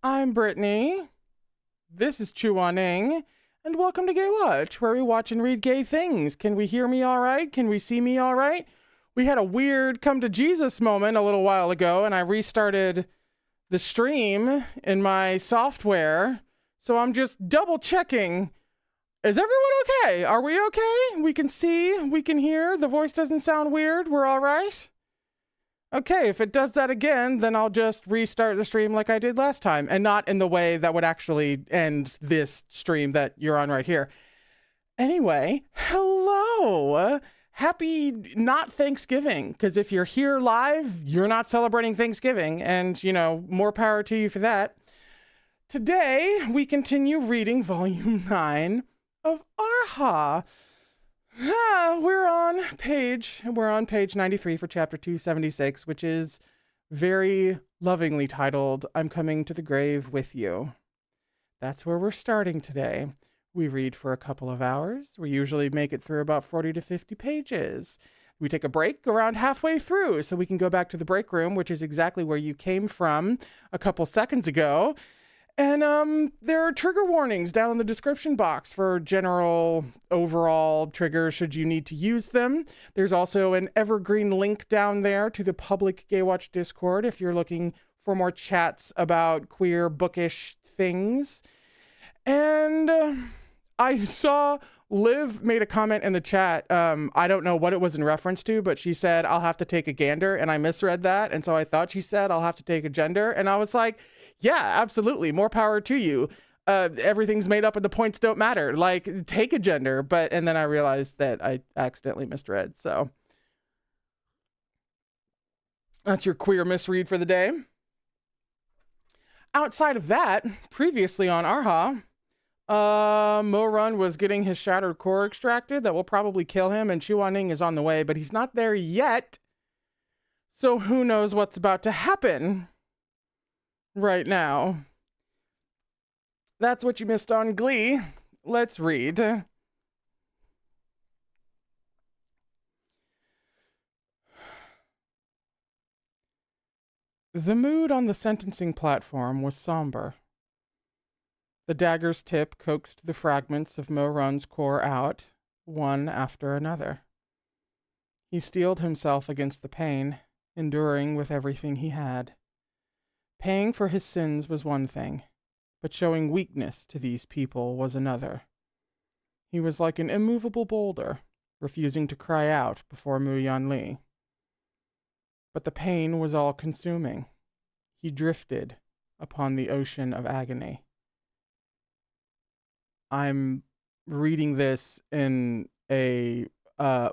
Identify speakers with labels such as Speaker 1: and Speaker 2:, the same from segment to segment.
Speaker 1: I'm Brittany. This is Chuaning, and welcome to Gaywatch, where we watch and read gay things. Can we hear me all right? Can we see me all right? We had a weird come to Jesus moment a little while ago, and I restarted the stream in my software, so I'm just double checking. Is everyone okay? Are we okay? We can see, we can hear, the voice doesn't sound weird, we're all right? Okay, if it does that again, then I'll just restart the stream like I did last time, and not in the way that would actually end this stream that you're on right here. Anyway, hello! Happy not Thanksgiving, because if you're here live, you're not celebrating Thanksgiving, and, you know, more power to you for that. Today, we continue reading Volume 9 of Erha. We're on page 93 for chapter 276, which is very lovingly titled, I'm Coming to the Grave with You. That's where we're starting today. We read for a couple of hours. We usually make it through about 40 to 50 pages. We take a break around halfway through so we can go back to the break room, which is exactly where you came from a couple seconds ago. And there are trigger warnings down in the description box for general overall triggers should you need to use them. There's also an evergreen link down there to the public Gaywatch Discord if you're looking for more chats about queer bookish things. And I saw Liv made a comment in the chat. I don't know what it was in reference to, but she said, I'll have to take a gander, and I misread that. And so I thought she said, I'll have to take a gender. And I was like, yeah, absolutely. More power to you. Everything's made up and the points don't matter. Like, take a gender. And then I realized that I accidentally misread. So that's your queer misread for the day. Outside of that, previously on Erha, Mo-Run was getting his shattered core extracted. That will probably kill him, and Chuaning is on the way, but he's not there yet. So who knows what's about to happen right now. That's what you missed on Glee. Let's read. The mood on the sentencing platform was somber. The dagger's tip coaxed the fragments of Mo-Run's core out, one after another. He steeled himself against the pain, enduring with everything he had. Paying for his sins was one thing, but showing weakness to these people was another. He was like an immovable boulder, refusing to cry out before Mu Yanli. But the pain was all-consuming. He drifted upon the ocean of agony. I'm reading this in a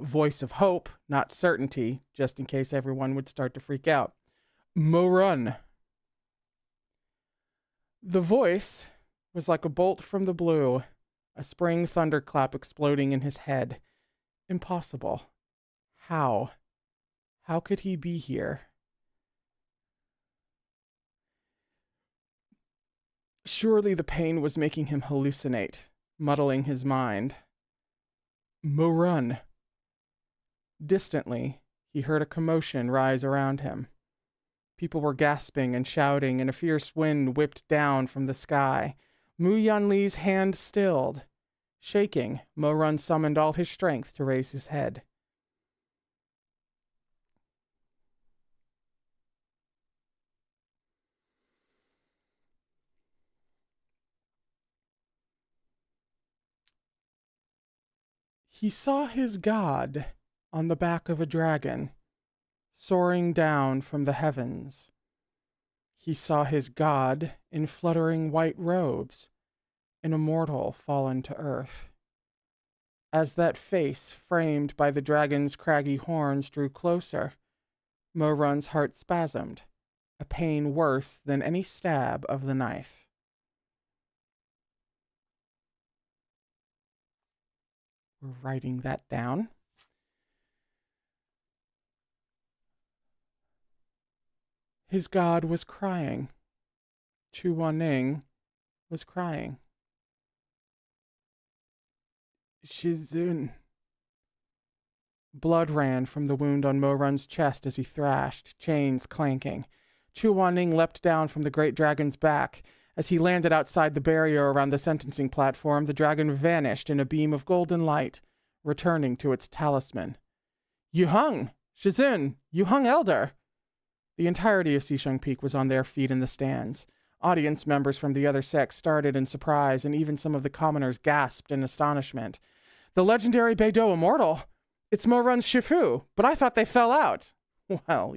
Speaker 1: voice of hope, not certainty, just in case everyone would start to freak out. Mo-Run. The voice was like a bolt from the blue, a spring thunderclap exploding in his head. Impossible. How? How could he be here? Surely the pain was making him hallucinate, muddling his mind. Mo-Run. Distantly, he heard a commotion rise around him. People were gasping and shouting, and a fierce wind whipped down from the sky. Mu Yanli's hand stilled. Shaking, Mo-Run summoned all his strength to raise his head. He saw his god on the back of a dragon, soaring down from the heavens. He saw his god in fluttering white robes, an immortal fallen to earth. As that face, framed by the dragon's craggy horns, drew closer, Mo-Run's heart spasmed, a pain worse than any stab of the knife. We're writing that down. His god was crying. Chuaning was crying. Shizun. Blood ran from the wound on Mo-Run's chest as he thrashed, chains clanking. Chu Wanning leapt down from the great dragon's back. As he landed outside the barrier around the sentencing platform, the dragon vanished in a beam of golden light, returning to its talisman. You hung! Shizun! You hung, Elder! The entirety of Xisheng Peak was on their feet in the stands. Audience members from the other sects started in surprise, and even some of the commoners gasped in astonishment. The legendary Beidou immortal! It's Morun's Shifu, but I thought they fell out. Well,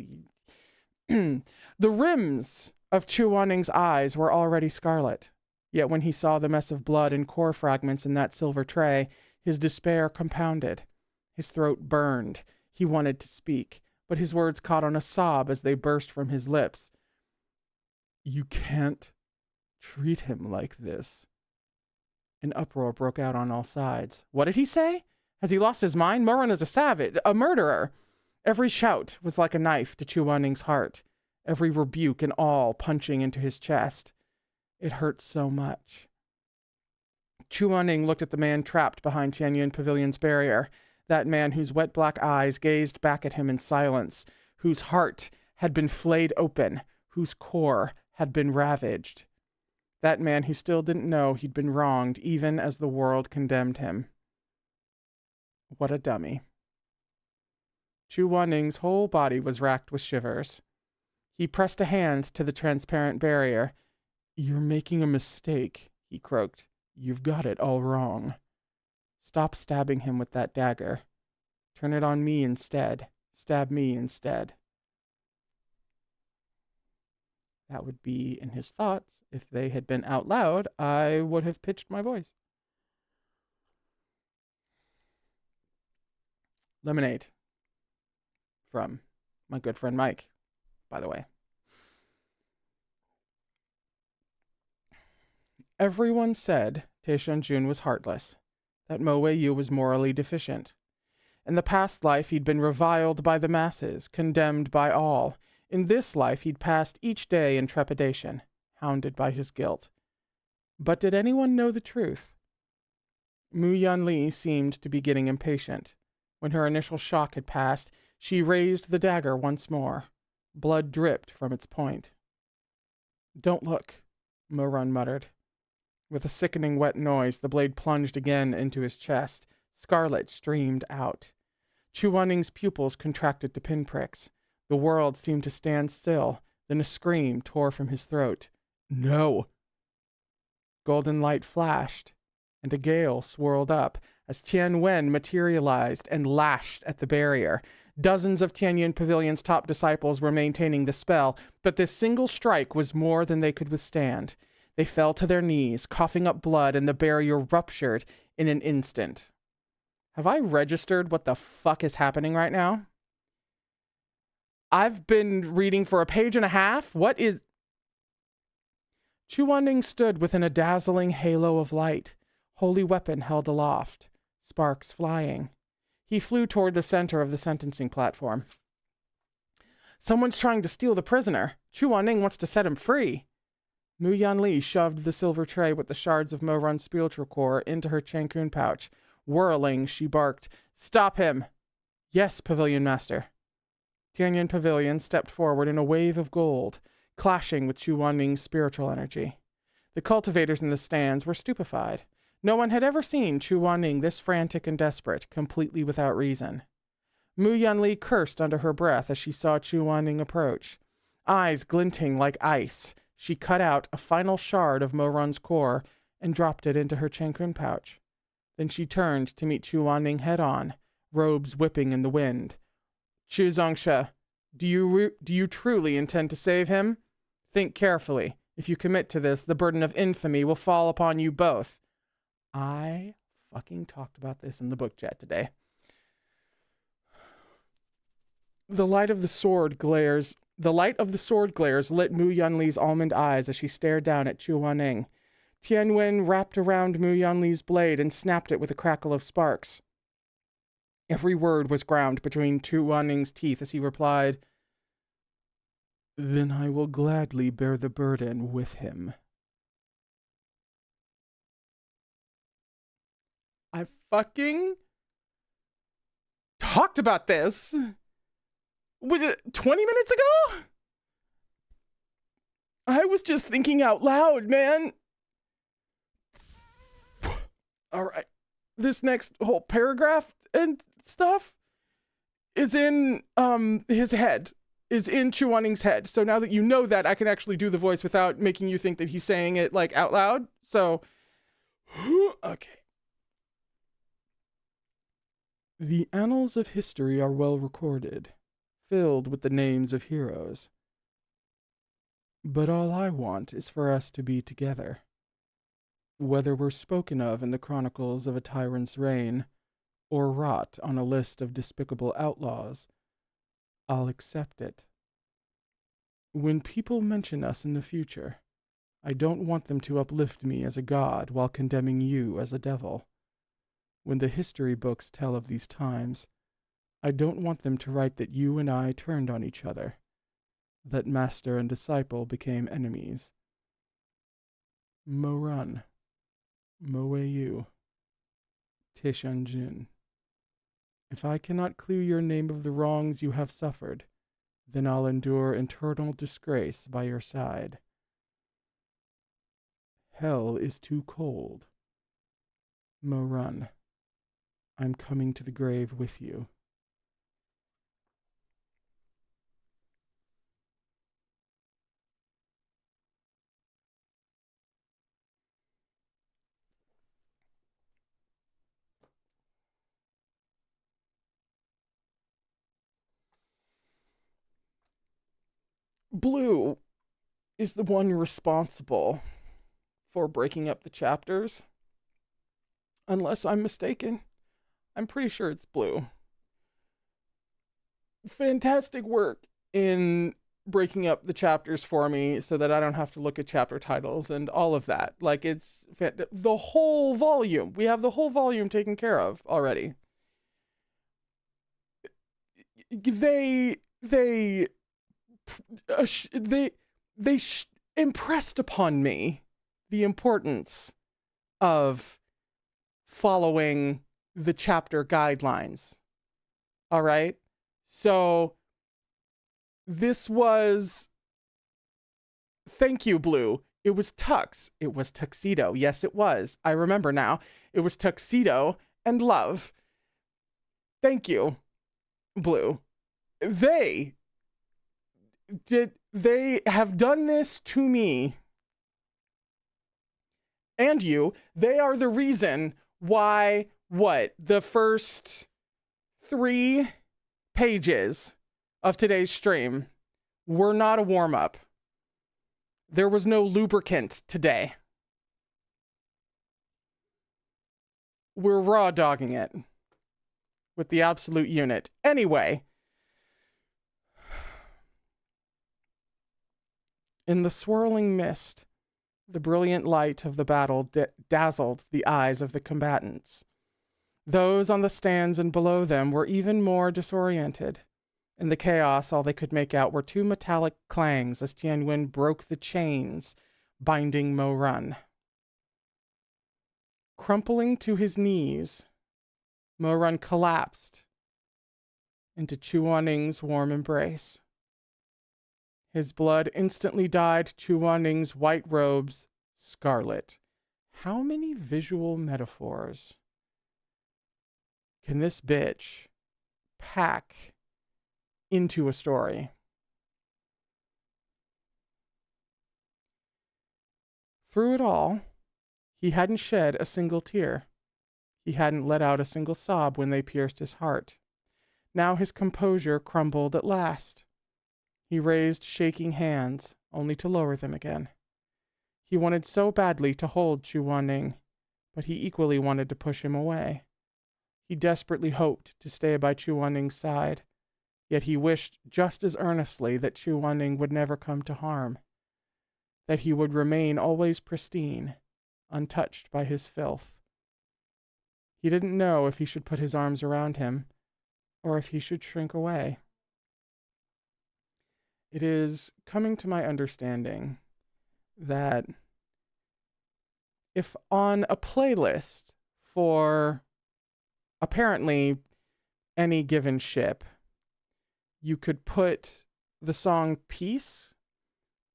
Speaker 1: the rims of Chu Wanning's eyes were already scarlet. Yet when he saw the mess of blood and core fragments in that silver tray, his despair compounded. His throat burned. He wanted to speak, but his words caught on a sob as they burst from his lips. You can't treat him like this. An uproar broke out on all sides. What did he say? Has he lost his mind? Morun is a savage, a murderer. Every shout was like a knife to Chu Wanning's heart. Every rebuke and awe punching into his chest. It hurt so much. Chu Wanning looked at the man trapped behind Tianyun Pavilion's barrier, that man whose wet black eyes gazed back at him in silence, whose heart had been flayed open, whose core had been ravaged. That man who still didn't know he'd been wronged even as the world condemned him. What a dummy. Chu Wanning's whole body was racked with shivers. He pressed a hand to the transparent barrier. You're making a mistake, he croaked. You've got it all wrong. Stop stabbing him with that dagger. Turn it on me instead. Stab me instead. That would be in his thoughts. If they had been out loud, I would have pitched my voice. Lemonade. From my good friend Mike, by the way. Everyone said Taishun was heartless, that Mo Wei-yu was morally deficient. In the past life, he'd been reviled by the masses, condemned by all. In this life, he'd passed each day in trepidation, hounded by his guilt. But did anyone know the truth? Mu Yanli seemed to be getting impatient. When her initial shock had passed, she raised the dagger once more. Blood dripped from its point. Don't look, Morun muttered. With a sickening wet noise, the blade plunged again into his chest. Scarlet streamed out. Chu Wanning's pupils contracted to pinpricks. The world seemed to stand still. Then a scream tore from his throat. No! Golden light flashed, and a gale swirled up as Tian Wen materialized and lashed at the barrier. Dozens of Tianyun Pavilion's top disciples were maintaining the spell, but this single strike was more than they could withstand. They fell to their knees, coughing up blood, and the barrier ruptured in an instant. Have I registered what the fuck is happening right now? I've been reading for a page and a half. What is... Chu Wanning stood within a dazzling halo of light, holy weapon held aloft, sparks flying. He flew toward the center of the sentencing platform. Someone's trying to steal the prisoner. Chu Wanning wants to set him free. Mu Yanli shoved the silver tray with the shards of Morun's spiritual core into her Chankun pouch. Whirling, she barked, "Stop him!" "Yes, Pavilion Master." Tianyun Pavilion stepped forward in a wave of gold, clashing with Chu Wanning's spiritual energy. The cultivators in the stands were stupefied. No one had ever seen Chu Wanning this frantic and desperate, completely without reason. Mu Yanli cursed under her breath as she saw Chu Wanning approach. Eyes glinting like ice, she cut out a final shard of Morun's core and dropped it into her Chankun pouch. Then she turned to meet Chu Wanning head-on, robes whipping in the wind. "Chu Zongsha, do you truly intend to save him? Think carefully. If you commit to this, the burden of infamy will fall upon you both." I fucking talked about this in the book chat today. The light of the sword glares lit Mu Yanli's almond eyes as she stared down at Chu Wanning. Tian Wen wrapped around Mu Yanli's blade and snapped it with a crackle of sparks. Every word was ground between Chu Wanning's teeth as he replied, "Then I will gladly bear the burden with him." I fucking talked about this 20 minutes ago? I was just thinking out loud, man. All right. This next whole paragraph and stuff is in his head. Is in Chuaning's head. So now that you know that, I can actually do the voice without making you think that he's saying it like out loud. So okay. The annals of history are well recorded, filled with the names of heroes. But all I want is for us to be together. Whether we're spoken of in the chronicles of a tyrant's reign, or wrought on a list of despicable outlaws, I'll accept it. When people mention us in the future, I don't want them to uplift me as a god while condemning you as a devil. When the history books tell of these times, I don't want them to write that you and I turned on each other, that master and disciple became enemies. Mo-run, Mo-e-yu, Tishanjin. If I cannot clear your name of the wrongs you have suffered, then I'll endure eternal disgrace by your side. Hell is too cold. Mo-run, I'm coming to the grave with you. Blue is the one responsible for breaking up the chapters. Unless I'm mistaken. I'm pretty sure it's Blue. Fantastic work in breaking up the chapters for me so that I don't have to look at chapter titles and all of that. Like, it's the whole volume. We have the whole volume taken care of already. They impressed upon me the importance of following the chapter guidelines. All right. So this was, thank you, Blue. It was tux. It was tuxedo. Yes, it was. I remember now. It was tuxedo and love. Thank you, Blue. They have done this to me and you. They are the reason why the first 3 pages of today's stream were not a warm-up. There was no lubricant today. We're raw dogging it with the absolute unit. Anyway, in the swirling mist, the brilliant light of the battle dazzled the eyes of the combatants. Those on the stands and below them were even more disoriented. In the chaos, all they could make out were 2 metallic clangs as Tianwen broke the chains binding Mo-run. Crumpling to his knees, Mo-run collapsed into Chuaning's warm embrace. His blood instantly dyed Chuaning's white robes scarlet. How many visual metaphors can this bitch pack into a story? Through it all, he hadn't shed a single tear. He hadn't let out a single sob when they pierced his heart. Now his composure crumbled at last. He raised shaking hands, only to lower them again. He wanted so badly to hold Chuaning, but he equally wanted to push him away. He desperately hoped to stay by Chuaning's side, yet he wished just as earnestly that Chuaning would never come to harm, that he would remain always pristine, untouched by his filth. He didn't know if he should put his arms around him, or if he should shrink away. It is coming to my understanding that if on a playlist for apparently any given ship, you could put the song Peace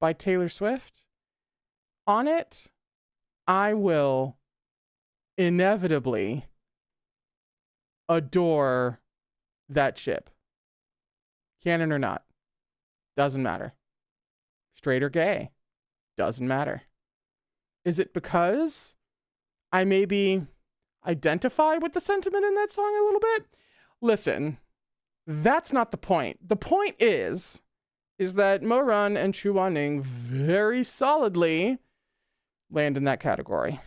Speaker 1: by Taylor Swift. On it, I will inevitably adore that ship. Canon or not, doesn't matter. Straight or gay, doesn't matter. Is it because I maybe identify with the sentiment in that song a little bit? Listen, that's not the point. The point is that Mo Run and Chu Wan-ning very solidly land in that category.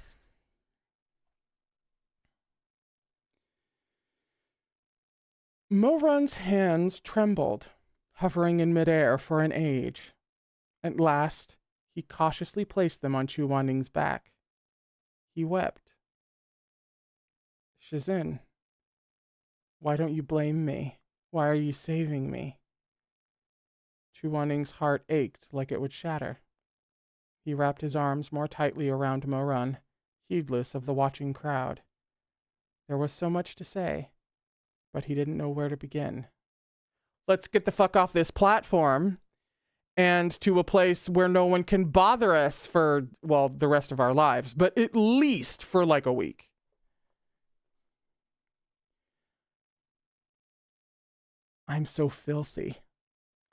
Speaker 1: Mo Run's hands trembled, hovering in midair for an age. At last, he cautiously placed them on Chu Wan-ning's back. He wept. Shizin, why don't you blame me? Why are you saving me? Chu Wan-ning's heart ached like it would shatter. He wrapped his arms more tightly around Mo Run, heedless of the watching crowd. There was so much to say, but he didn't know where to begin. Let's get the fuck off this platform and to a place where no one can bother us for, well, the rest of our lives, but at least for like a week. I'm so filthy.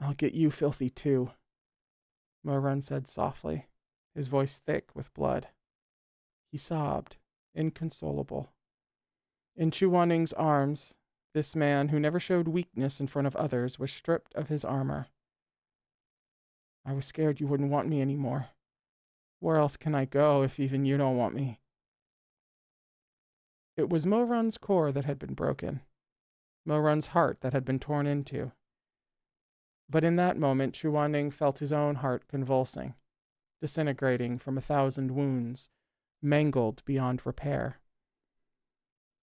Speaker 1: I'll get you filthy too, Mo Run said softly, his voice thick with blood. He sobbed, inconsolable. In Chu Wan-ning's arms, this man who never showed weakness in front of others was stripped of his armor. I was scared you wouldn't want me anymore. Where else can I go if even you don't want me? It was Mo Run's core that had been broken, Mo Run's heart that had been torn into. But in that moment, Chu Wan-ning felt his own heart convulsing, disintegrating from 1,000 wounds, mangled beyond repair.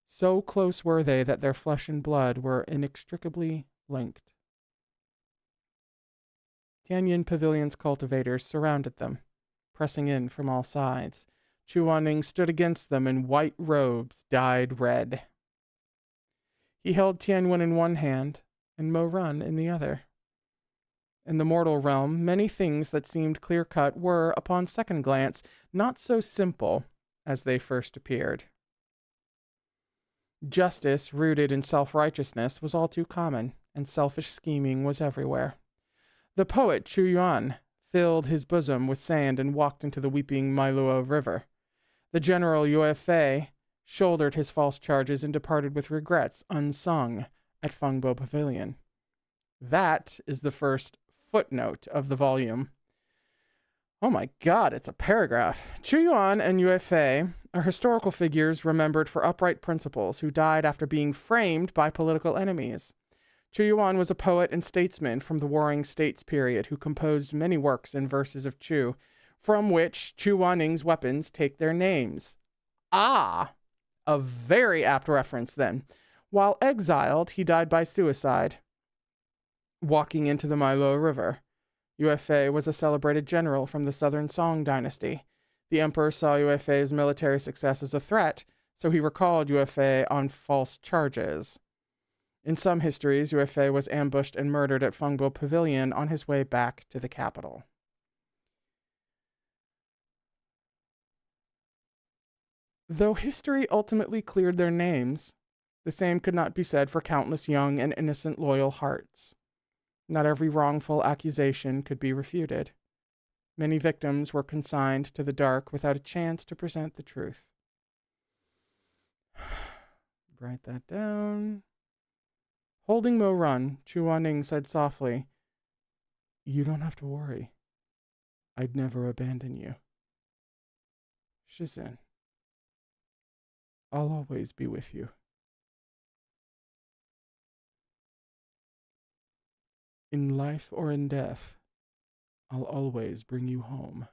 Speaker 1: So close were they that their flesh and blood were inextricably linked. Tianyin Pavilion's cultivators surrounded them, pressing in from all sides. Chu Wan-ning stood against them in white robes dyed red. He held Tianwen in one hand and Mo Run in the other. In the mortal realm, many things that seemed clear-cut were, upon second glance, not so simple as they first appeared. Justice, rooted in self-righteousness, was all too common, and selfish scheming was everywhere. The poet Chu Yuan filled his bosom with sand and walked into the weeping Mailuo River. The general Yue Fei shouldered his false charges and departed with regrets unsung at Fengbo Pavilion. That is the first footnote of the volume. Oh my god, it's a paragraph. Chu Yuan and Yue Fei are historical figures remembered for upright principles who died after being framed by political enemies. Chu Yuan was a poet and statesman from the Warring States period who composed many works in verses of Chu, from which Chu Wan-ning's weapons take their names. Ah, a very apt reference then. While exiled, he died by suicide, walking into the Mailuo River. Yue Fei was a celebrated general from the Southern Song dynasty. The emperor saw Yue Fei's military success as a threat, so he recalled Yue Fei on false charges. In some histories, Yue Fei was ambushed and murdered at Fengbo Pavilion on his way back to the capital. Though history ultimately cleared their names, the same could not be said for countless young and innocent loyal hearts. Not every wrongful accusation could be refuted. Many victims were consigned to the dark without a chance to present the truth. Write that down. Holding Mo Run, Chu Wan-ning said softly, "You don't have to worry. I'd never abandon you. Shizin, I'll always be with you. In life or in death, I'll always bring you home."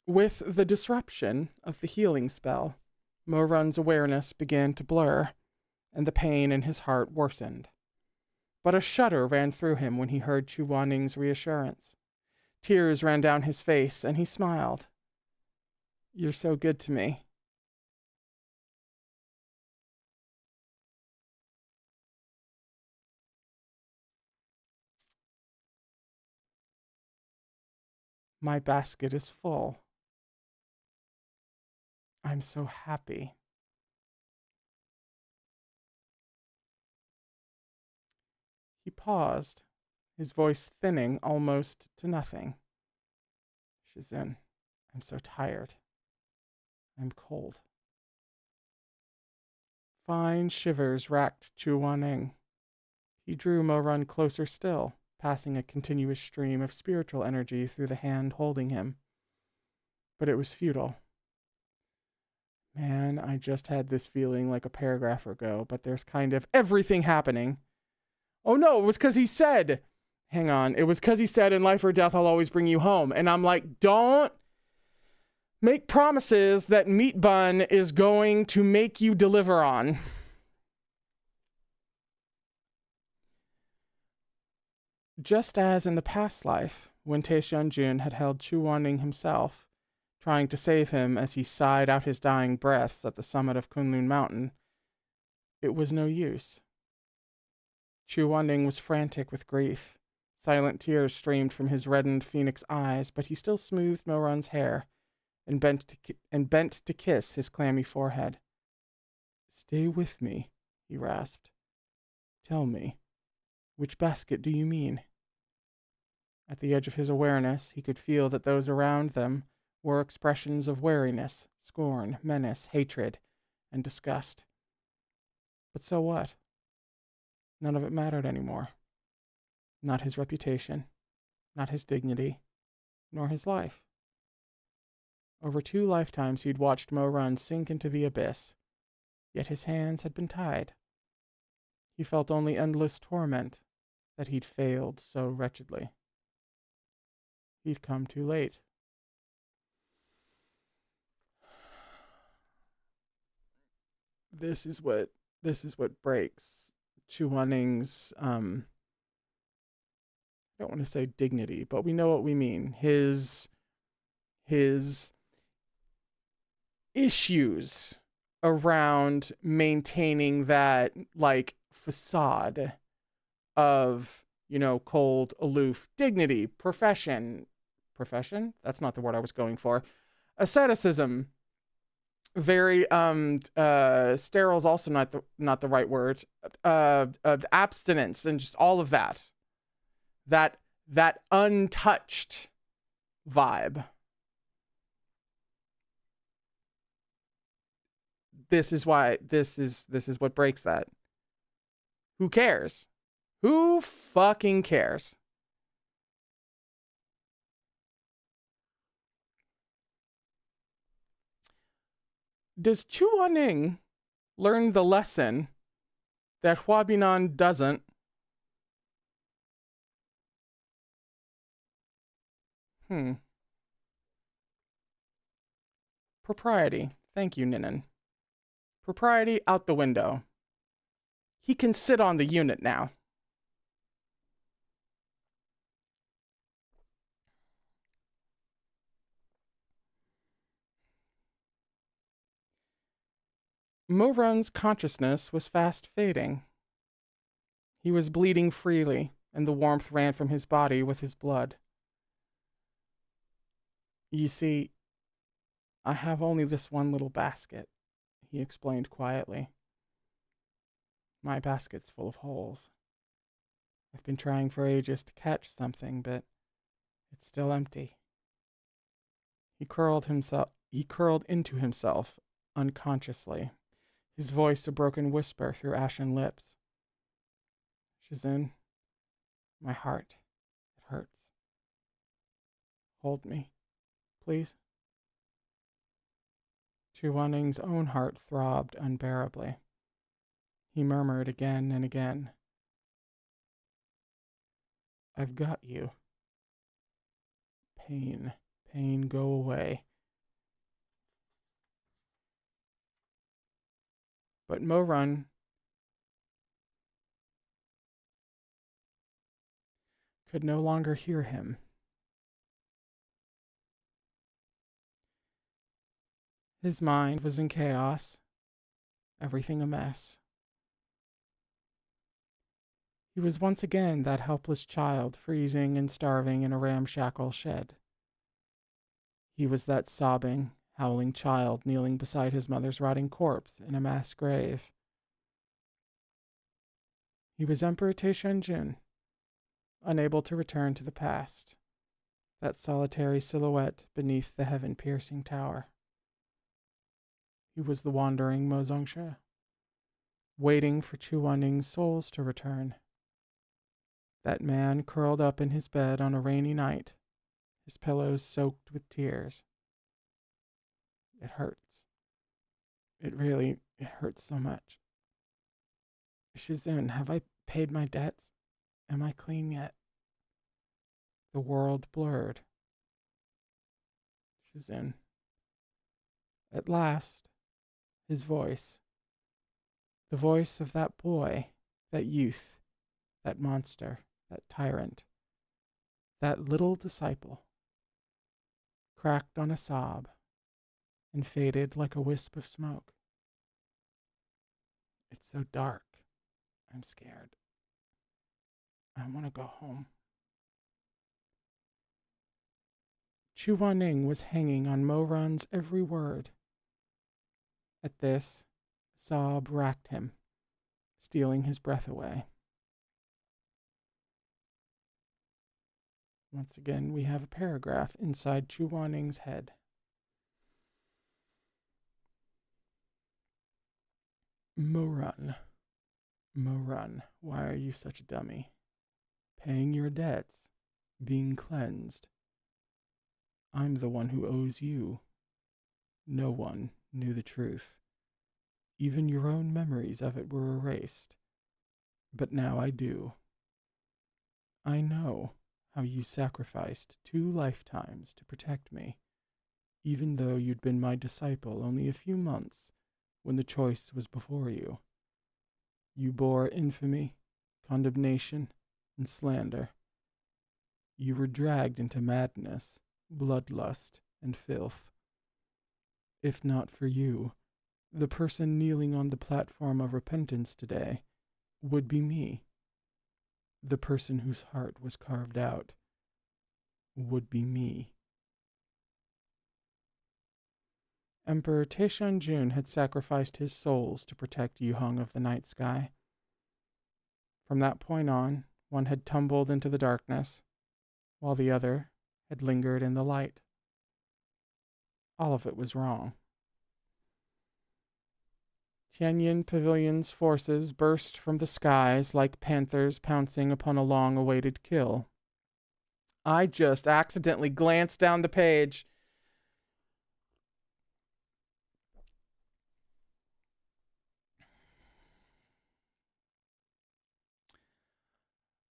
Speaker 1: With the disruption of the healing spell, Morun's awareness began to blur, and the pain in his heart worsened. But a shudder ran through him when he heard Chu Waning's reassurance. Tears ran down his face, and he smiled. "You're so good to me." "My basket is full. I'm so happy." He paused, his voice thinning almost to nothing. "Shizin, I'm so tired. I'm cold." Fine shivers racked Chu Waning. He drew Morun closer still, passing a continuous stream of spiritual energy through the hand holding him. But it was futile. "Man, I just had this feeling like a paragraph ago, but there's kind of everything happening." "Oh no, it was because he said," hang on, "it was because he said, 'In life or death, I'll always bring you home.'" And I'm like, don't make promises that Meat Bun is going to make you deliver on. Just as in the past life, when Taishyun-jun had held Chu Wanning himself, trying to save him as he sighed out his dying breaths at the summit of Kunlun Mountain, it was no use. Chu Wanning was frantic with grief. Silent tears streamed from his reddened phoenix eyes, but he still smoothed Morun's hair and bent to kiss his clammy forehead. "Stay with me," he rasped. "Tell me, which basket do you mean?" At the edge of his awareness, he could feel that those around them were expressions of wariness, scorn, menace, hatred, and disgust. But so what? None of it mattered anymore. Not his reputation, not his dignity, nor his life. Over 2 lifetimes he'd watched Morun sink into the abyss, yet his hands had been tied. He felt only endless torment that he'd failed so wretchedly. He'd come too late. This is what breaks Chu Waning's I don't want to say dignity, but we know what we mean. His issues around maintaining that like facade of, cold, aloof dignity, profession. That's not the word I was going for. Asceticism. Very sterile is also not the right word. Abstinence and just all of that. That untouched vibe. This is what breaks that. Who cares? Who fucking cares? Does Chu Waning learn the lesson that Hua Binan doesn't? Propriety. Thank you, Ninan. Propriety out the window. He can sit on the unit now. Morun's consciousness was fast fading. He was bleeding freely, and the warmth ran from his body with his blood. "You see, I have only this one little basket," he explained quietly. "My basket's full of holes. I've been trying for ages to catch something, but it's still empty." He curled into himself unconsciously, his voice a broken whisper through ashen lips. "Shizun, my heart, it hurts. Hold me, please." Chu Waning's own heart throbbed unbearably. He murmured again and again, "I've got you. Pain, go away. But Morun could no longer hear him. His mind was in chaos, everything a mess. He was once again that helpless child freezing and starving in a ramshackle shed. He was that sobbing, howling child kneeling beside his mother's rotting corpse in a mass grave. He was Emperor Taishanjin, unable to return to the past, that solitary silhouette beneath the heaven-piercing tower. He was the wandering Mozongsha, waiting for Chu Waning's souls to return. That man curled up in his bed on a rainy night, his pillows soaked with tears. It hurts. It hurts so much. Shizun, have I paid my debts? Am I clean yet? The world blurred. Shizun. At last, his voice. The voice of that boy, that youth, that monster, that tyrant, that little disciple, cracked on a sob and faded like a wisp of smoke. It's so dark. I'm scared. I want to go home. Chu Waning was hanging on Morun's every word. At this, a sob racked him, stealing his breath away. Once again, we have a paragraph inside Chu Waning's head. Morun, Morun, why are you such a dummy? Paying your debts, being cleansed. I'm the one who owes you. No one knew the truth. Even your own memories of it were erased. But now I do. I know how you sacrificed 2 lifetimes to protect me, even though you'd been my disciple only a few months when the choice was before you. You bore infamy, condemnation, and slander. You were dragged into madness, bloodlust, and filth. If not for you, the person kneeling on the platform of repentance today would be me. The person whose heart was carved out would be me. Emperor Taishanjun had sacrificed his souls to protect Yuheng of the night sky. From that point on, one had tumbled into the darkness, while the other had lingered in the light. All of it was wrong. Tianyin Pavilion's forces burst from the skies like panthers pouncing upon a long-awaited kill. I just accidentally glanced down the page.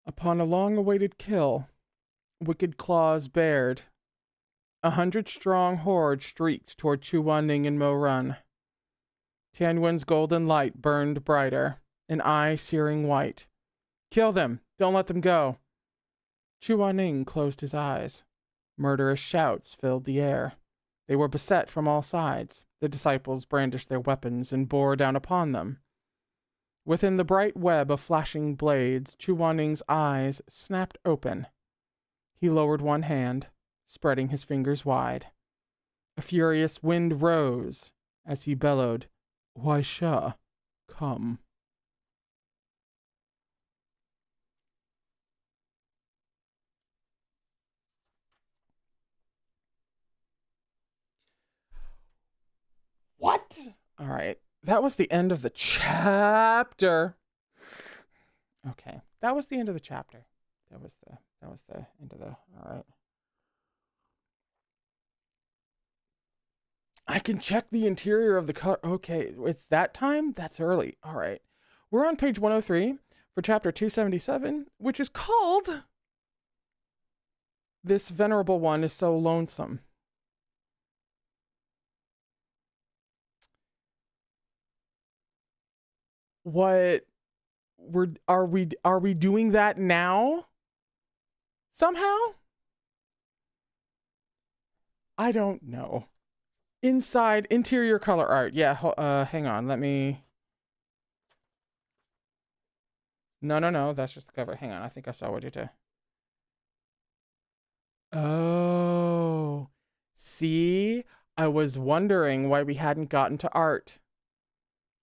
Speaker 1: Upon a long-awaited kill, wicked claws bared. 100-strong horde streaked toward Chu Wanning and Mo Run. Tianyun's golden light burned brighter, an eye searing white. Kill them! Don't let them go! Chu Wanning closed his eyes. Murderous shouts filled the air. They were beset from all sides. The disciples brandished their weapons and bore down upon them. Within the bright web of flashing blades, Chu Wanning's eyes snapped open. He lowered one hand, spreading his fingers wide. A furious wind rose as he bellowed, Wai Sha, come. What? All right. That was the end of the chapter. Okay. That was the end of the chapter. That was the end of the, all right. I can check the interior of the car. Okay, it's that time? That's early. All right. We're on page 103 for chapter 277, which is called This Venerable One is So Lonesome. what are we doing that now? Somehow? I don't know. Interior color art. Yeah, hang on. Let me. No. That's just the cover. Hang on. I think I saw what you did. Oh. See? I was wondering why we hadn't gotten to art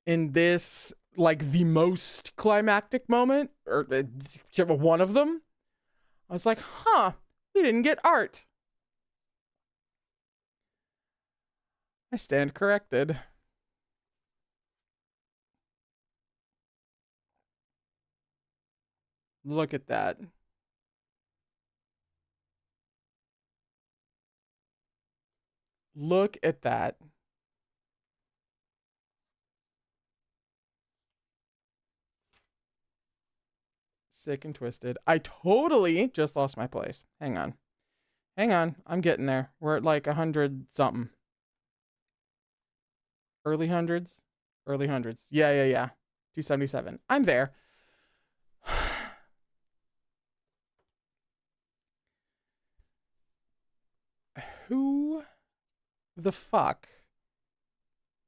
Speaker 1: in this, like, the most climactic moment, or one of them. I was like, huh, we didn't get art. I stand corrected. Look at that. Look at that. Sick and twisted. I totally just lost my place. Hang on. I'm getting there. We're at like 100 something. Early hundreds. Yeah. 277. I'm there. Who the fuck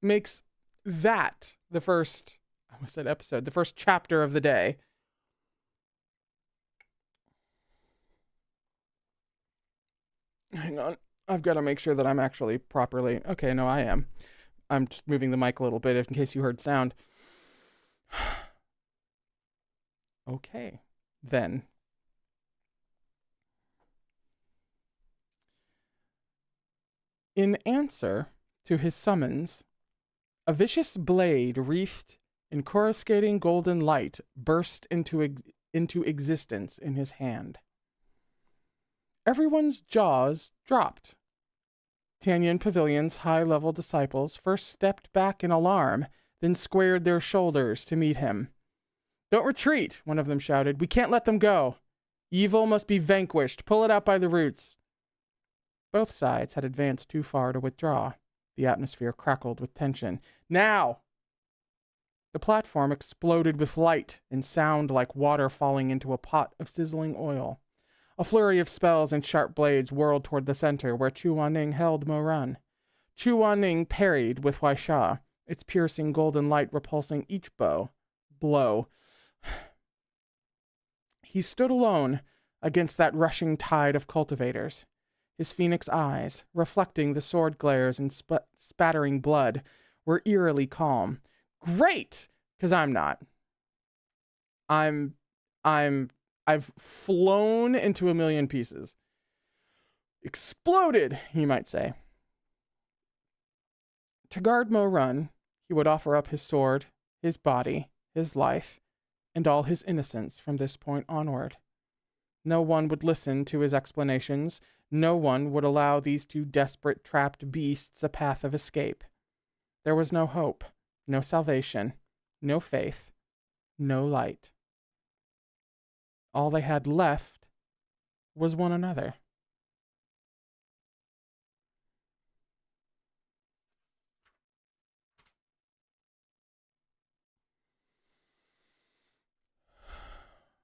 Speaker 1: makes that the first, I almost said episode, the first chapter of the day? Hang on. I've got to make sure that I'm actually properly. Okay, no, I am. I'm just moving the mic a little bit in case you heard sound. Okay, then. In answer to his summons, a vicious blade wreathed in coruscating golden light burst into existence in his hand. Everyone's jaws dropped. Tanyan Pavilion's high-level disciples first stepped back in alarm, then squared their shoulders to meet him. "Don't retreat," one of them shouted. "We can't let them go. Evil must be vanquished. Pull it out by the roots." Both sides had advanced too far to withdraw. The atmosphere crackled with tension. Now! The platform exploded with light and sound like water falling into a pot of sizzling oil. A flurry of spells and sharp blades whirled toward the center where Chu Wanning held Mo-Run. Chu Wanning parried with Huaisha, its piercing golden light repulsing each blow. He stood alone against that rushing tide of cultivators. His phoenix eyes, reflecting the sword glares and spattering blood, were eerily calm. Great! Because I'm not. I've flown into a million pieces. Exploded, you might say. To guard Mo-Run, he would offer up his sword, his body, his life, and all his innocence from this point onward. No one would listen to his explanations. No one would allow these two desperate, trapped beasts a path of escape. There was no hope, no salvation, no faith, no light. All they had left was one another.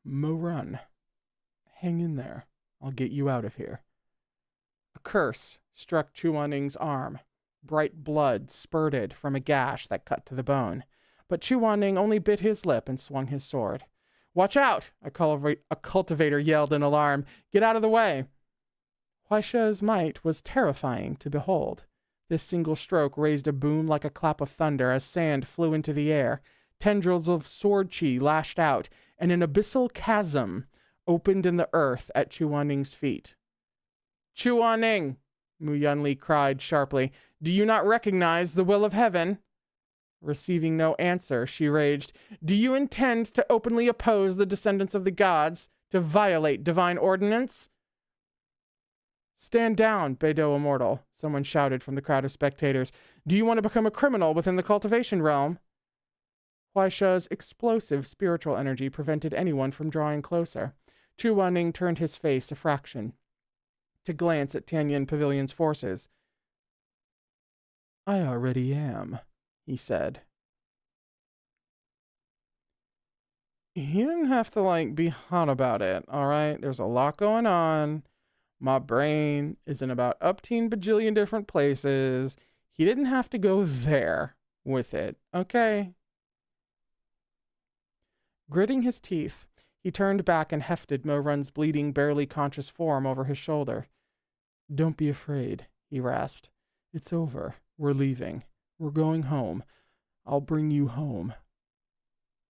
Speaker 1: Mo-Run, hang in there. I'll get you out of here. A curse struck Chu Wanning's arm. Bright blood spurted from a gash that cut to the bone. But Chu Wanning only bit his lip and swung his sword. "Watch out!" a cultivator yelled in alarm. "Get out of the way!" Huaisha's might was terrifying to behold. This single stroke raised a boom like a clap of thunder as sand flew into the air. Tendrils of sword chi lashed out, and an abyssal chasm opened in the earth at Chu Wanning's feet. "Chu Wanning!" Mu Yunli cried sharply. "Do you not recognize the will of heaven?" Receiving no answer, she raged. "Do you intend to openly oppose the descendants of the gods, to violate divine ordinance?" "Stand down, Beidou Immortal," someone shouted from the crowd of spectators. "Do you want to become a criminal within the cultivation realm?" Huaisha's explosive spiritual energy prevented anyone from drawing closer. Chu Wanning turned his face a fraction to glance at Tanyan Pavilion's forces. "I already am," he said. He didn't have to, like, be hot about it, all right? There's a lot going on. My brain is in about upteen bajillion different places. He didn't have to go there with it, okay? Gritting his teeth, he turned back and hefted Mo-Run's bleeding, barely conscious form over his shoulder. Don't be afraid, he rasped. It's over. We're leaving. We're going home. I'll bring you home.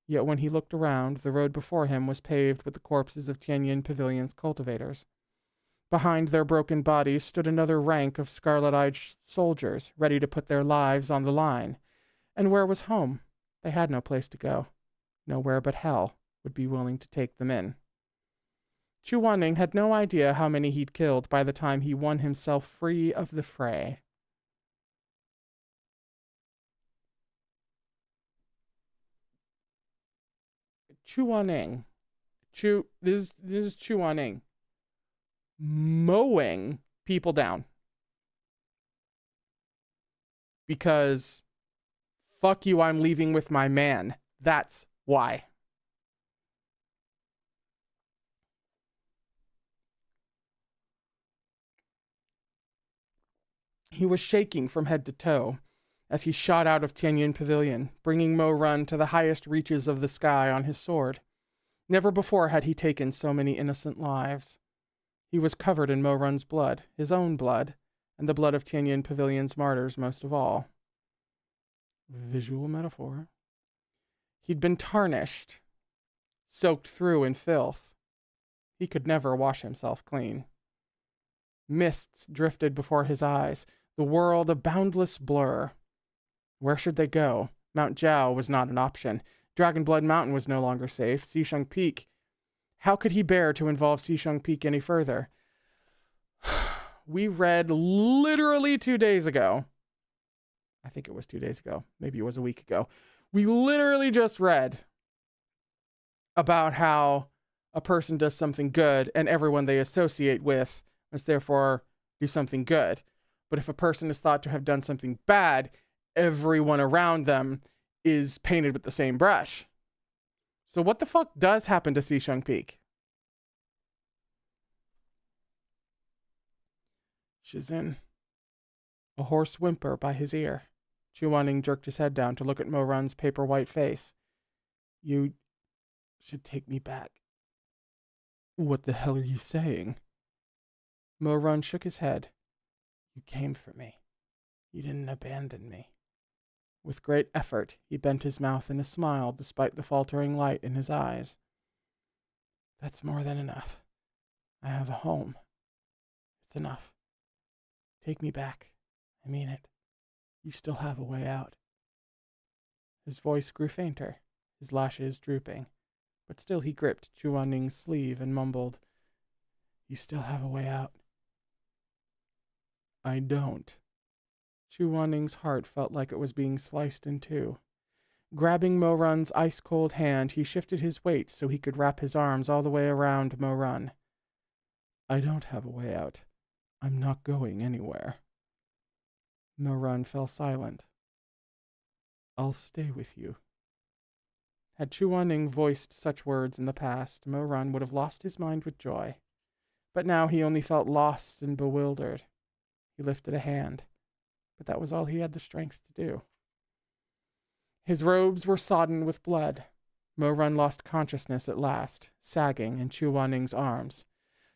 Speaker 1: Yet when he looked around, the road before him was paved with the corpses of Tianyin Pavilion's cultivators. Behind their broken bodies stood another rank of scarlet-eyed soldiers, ready to put their lives on the line. And where was home? They had no place to go. Nowhere but hell would be willing to take them in. Chu Wanning had no idea how many he'd killed by the time he won himself free of the fray. Chu Wanning. This is Chu Wanning. Mowing people down. Because fuck you, I'm leaving with my man. That's why. He was shaking from head to toe as he shot out of Tianyin Pavilion, bringing Mo-Run to the highest reaches of the sky on his sword. Never before had he taken so many innocent lives. He was covered in Mo-Run's blood, his own blood, and the blood of Tianyin Pavilion's martyrs most of all. Visual metaphor. He'd been tarnished, soaked through in filth. He could never wash himself clean. Mists drifted before his eyes, the world a boundless blur. Where should they go? Mount Jiao was not an option. Dragonblood Mountain was no longer safe. Xisheng Peak. How could he bear to involve Xisheng Peak any further? We read literally 2 days ago. I think it was 2 days ago. Maybe it was a week ago. We literally just read about how a person does something good and everyone they associate with must therefore do something good. But if a person is thought to have done something bad, everyone around them is painted with the same brush. So what the fuck does happen to Xisheng Peak? Shizin. A hoarse whimper by his ear. Chu Wanning jerked his head down to look at Mo-Run's paper-white face. You should take me back. What the hell are you saying? Mo-Run shook his head. You came for me. You didn't abandon me. With great effort, he bent his mouth in a smile despite the faltering light in his eyes. That's more than enough. I have a home. It's enough. Take me back. I mean it. You still have a way out. His voice grew fainter, his lashes drooping, but still he gripped Chu Wanning's sleeve and mumbled, You still have a way out. I don't. Chu Wanning's heart felt like it was being sliced in two. Grabbing Mo-Run's ice-cold hand, he shifted his weight so he could wrap his arms all the way around Mo-Run. I don't have a way out. I'm not going anywhere. Mo-Run fell silent. I'll stay with you. Had Chu Wanning voiced such words in the past, Mo-Run would have lost his mind with joy. But now he only felt lost and bewildered. He lifted a hand, but that was all he had the strength to do. His robes were sodden with blood. Mo-Run lost consciousness at last, sagging in Chu Wanning's arms.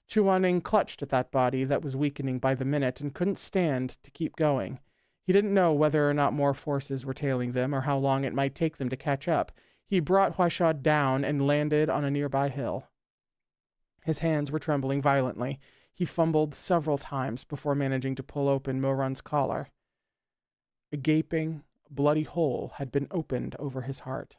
Speaker 1: Chu Wanning clutched at that body that was weakening by the minute and couldn't stand to keep going. He didn't know whether or not more forces were tailing them or how long it might take them to catch up. He brought Huaisha down and landed on a nearby hill. His hands were trembling violently. He fumbled several times before managing to pull open Mo-Run's collar. A gaping, bloody hole had been opened over his heart.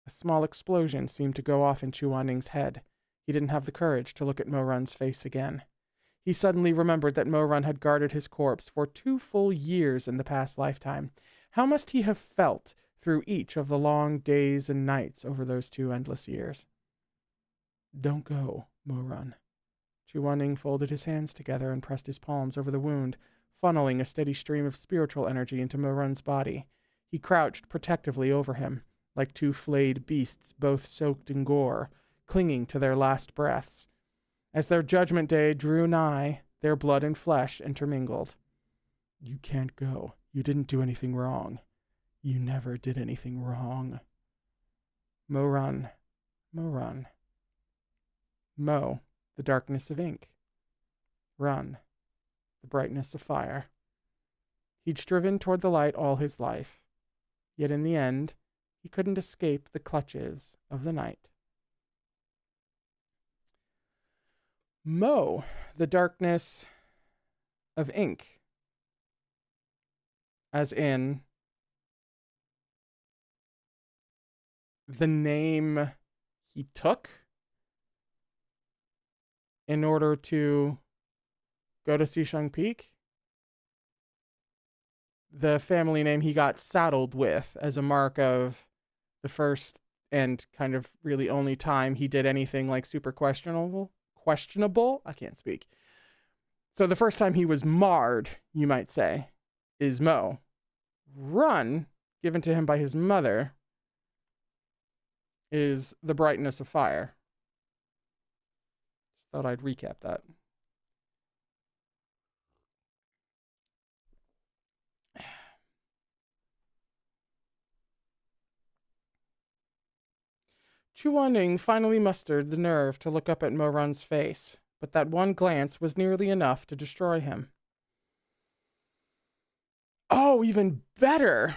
Speaker 1: A small explosion seemed to go off in Chu Wanning's head. He didn't have the courage to look at Mo-Run's face again. He suddenly remembered that Mo-Run had guarded his corpse for 2 full years in the past lifetime. How must he have felt through each of the long days and nights over those 2 endless years? Don't go, Mo-Run. Chu Wanning folded his hands together and pressed his palms over the wound, funneling a steady stream of spiritual energy into Mo-Run's body. He crouched protectively over him, like two flayed beasts, both soaked in gore, clinging to their last breaths. As their judgment day drew nigh, their blood and flesh intermingled. You can't go. You didn't do anything wrong. You never did anything wrong. Mo run. Mo run. Mo, the darkness of ink. Run, the brightness of fire. He'd striven toward the light all his life, yet in the end, he couldn't escape the clutches of the night. Mo, the darkness of ink. As in the name he took in order to go to Xishang Peak. The family name he got saddled with as a mark of the first and kind of really only time he did anything like super questionable. I can't speak. So the first time he was marred, you might say, is Mo. Run, given to him by his mother, is the brightness of fire. Just thought I'd recap that. Chu Wanning finally mustered the nerve to look up at Mo Run's face, but that one glance was nearly enough to destroy him. Oh, even better!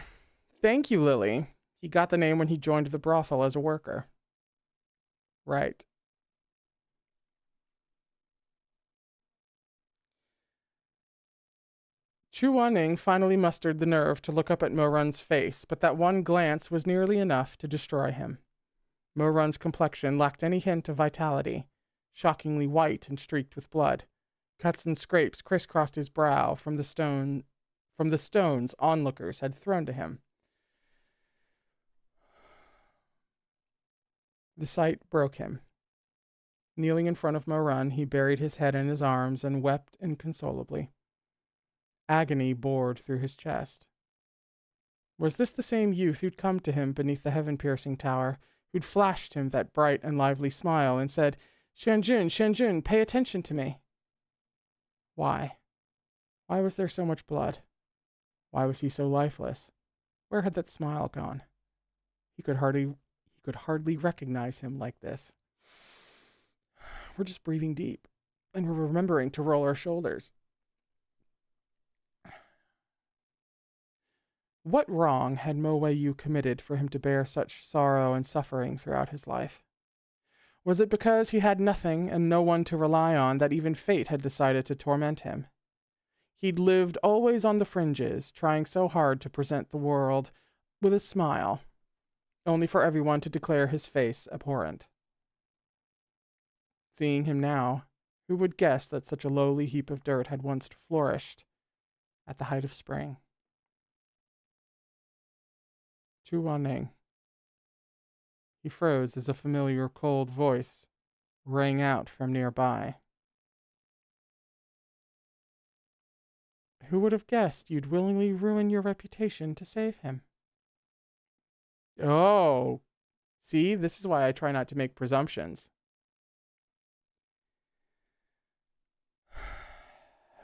Speaker 1: Thank you, Lily. He got the name when he joined the brothel as a worker. Right. Chu Wanning finally mustered the nerve to look up at Mo Run's face, but that one glance was nearly enough to destroy him. Mo Run's complexion lacked any hint of vitality, shockingly white and streaked with blood. Cuts and scrapes crisscrossed his brow from the stones onlookers had thrown to him. The sight broke him. Kneeling in front of Mo Run, he buried his head in his arms and wept inconsolably. Agony bored through his chest. Was this the same youth who'd come to him beneath the heaven-piercing tower, who'd flashed him that bright and lively smile and said, "Shanjun, Shanjun, pay attention to me"? Why? Why was there so much blood? Why was he so lifeless? Where had that smile gone? He could hardly recognize him like this. We're just breathing deep, and we're remembering to roll our shoulders. What wrong had Mo Wei-yu committed for him to bear such sorrow and suffering throughout his life? Was it because he had nothing and no one to rely on that even fate had decided to torment him? He'd lived always on the fringes, trying so hard to present the world with a smile, only for everyone to declare his face abhorrent. Seeing him now, who would guess that such a lowly heap of dirt had once flourished at the height of spring? Chu Wanning. He froze as a familiar cold voice rang out from nearby. Who would have guessed you'd willingly ruin your reputation to save him? Oh, see, this is why I try not to make presumptions.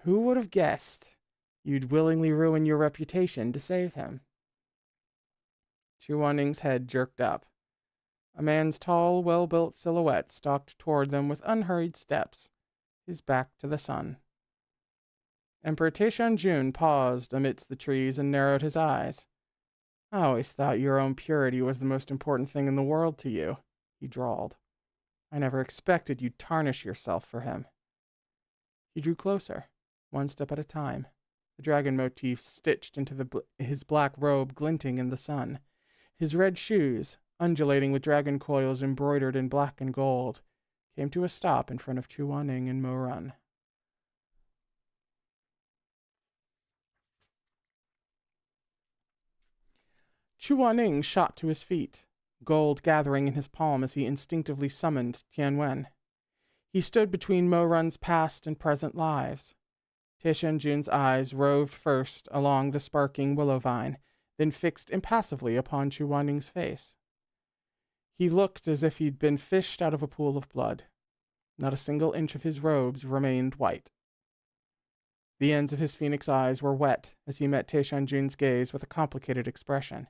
Speaker 1: Who would have guessed you'd willingly ruin your reputation to save him? Chu Wanning's head jerked up. A man's tall, well-built silhouette stalked toward them with unhurried steps, his back to the sun. Emperor Taishanjun paused amidst the trees and narrowed his eyes. I always thought your own purity was the most important thing in the world to you, he drawled. I never expected you'd tarnish yourself for him. He drew closer, one step at a time, the dragon motif stitched into his black robe glinting in the sun. His red shoes, undulating with dragon coils embroidered in black and gold, came to a stop in front of Chu Wanning and Mo Run. Chu Wanning shot to his feet, gold gathering in his palm as he instinctively summoned Tian Wen. He stood between Mo Run's past and present lives. Taishanjun's eyes roved first along the sparking willow vine, then fixed impassively upon Chu Wanning's face. He looked as if he'd been fished out of a pool of blood. Not a single inch of his robes remained white. The ends of his phoenix eyes were wet as he met Taishanjun's gaze with a complicated expression.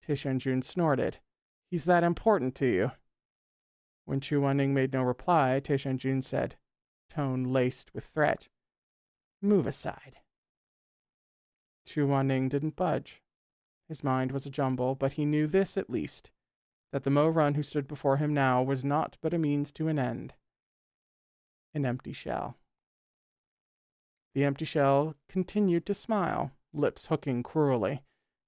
Speaker 1: Taishanjun snorted. "He's that important to you?" When Chu Wanning made no reply, Taishanjun said, tone laced with threat, "Move aside." Chu Wanning didn't budge. His mind was a jumble, but he knew this at least, that the Mo Run who stood before him now was naught but a means to an end. An empty shell. The empty shell continued to smile, lips hooking cruelly.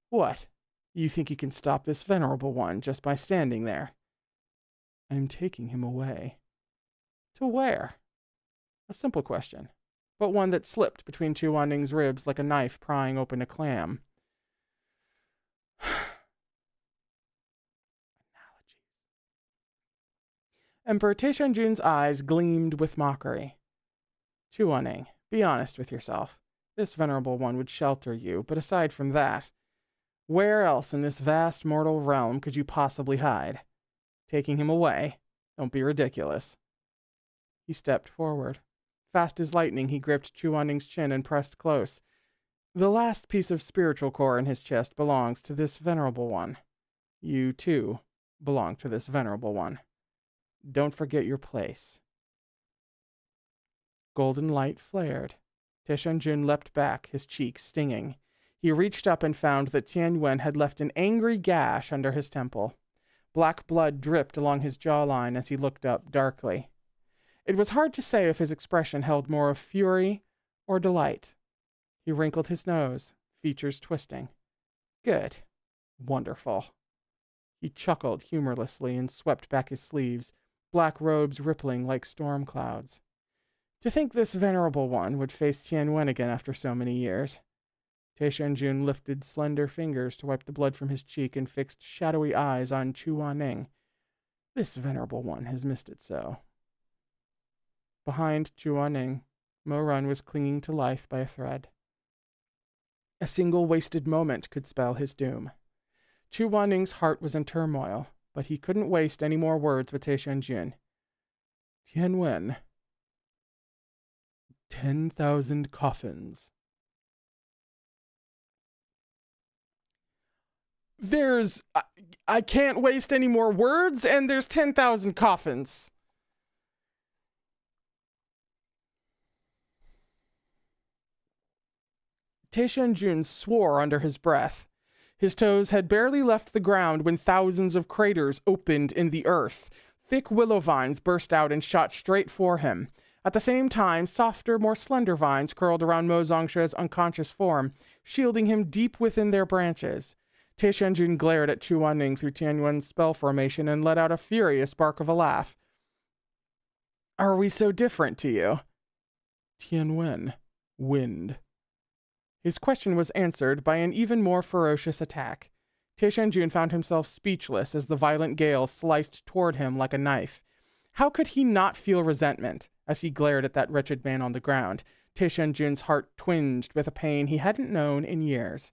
Speaker 1: "What? You think you can stop this venerable one just by standing there?" "I'm taking him away." "To where?" A simple question, but one that slipped between Chu Wanning's ribs like a knife prying open a clam. Emperor Taishanjun's eyes gleamed with mockery. "Chu Wanning, be honest with yourself. This venerable one would shelter you, but aside from that, where else in this vast mortal realm could you possibly hide? Taking him away? Don't be ridiculous." He stepped forward. Fast as lightning, he gripped Chu Wanning's chin and pressed close. "The last piece of spiritual core in his chest belongs to this venerable one. You, too, belong to this venerable one. Don't forget your place." Golden light flared. Taishanjun leapt back, his cheeks stinging. He reached up and found that Tianwen had left an angry gash under his temple. Black blood dripped along his jawline as he looked up darkly. It was hard to say if his expression held more of fury or delight. He wrinkled his nose, features twisting. "Good. Wonderful." He chuckled humorlessly and swept back his sleeves, black robes rippling like storm clouds. To think this venerable one would face Tianwen again after so many years. Taishanjun lifted slender fingers to wipe the blood from his cheek and fixed shadowy eyes on Chu Wanning. This venerable one has missed it so. Behind Chu Wanning, Mo Run was clinging to life by a thread. A single wasted moment could spell his doom. Chu Wanning's heart was in turmoil, but he couldn't waste any more words with Taishanjun. "Tianwen. 10,000 coffins." I can't waste any more words, and there's 10,000 coffins. Taishanjun swore under his breath. His toes had barely left the ground when thousands of craters opened in the earth. Thick willow vines burst out and shot straight for him. At the same time, softer, more slender vines curled around Mo Zongsha's unconscious form, shielding him deep within their branches. Taishanjun glared at Chu Wanning through Tianwen's spell formation and let out a furious bark of a laugh. "Are we so different to you?" "Tianwen. Wind." His question was answered by an even more ferocious attack. Taishanjun found himself speechless as the violent gale sliced toward him like a knife. How could he not feel resentment as he glared at that wretched man on the ground? Taishanjun's heart twinged with a pain he hadn't known in years.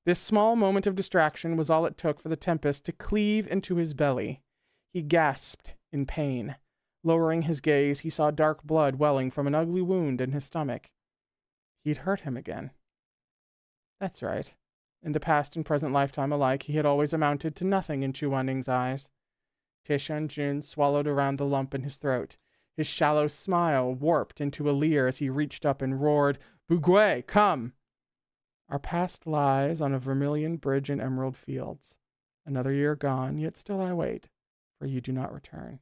Speaker 1: This small moment of distraction was all it took for the tempest to cleave into his belly. He gasped in pain. Lowering his gaze, he saw dark blood welling from an ugly wound in his stomach. He'd hurt him again. That's right. In the past and present lifetime alike, he had always amounted to nothing in Chu Wanning's eyes. Taishanjun swallowed around the lump in his throat. His shallow smile warped into a leer as he reached up and roared, "Bugui, come!" Our past lies on a vermilion bridge in emerald fields. Another year gone, yet still I wait, for you do not return.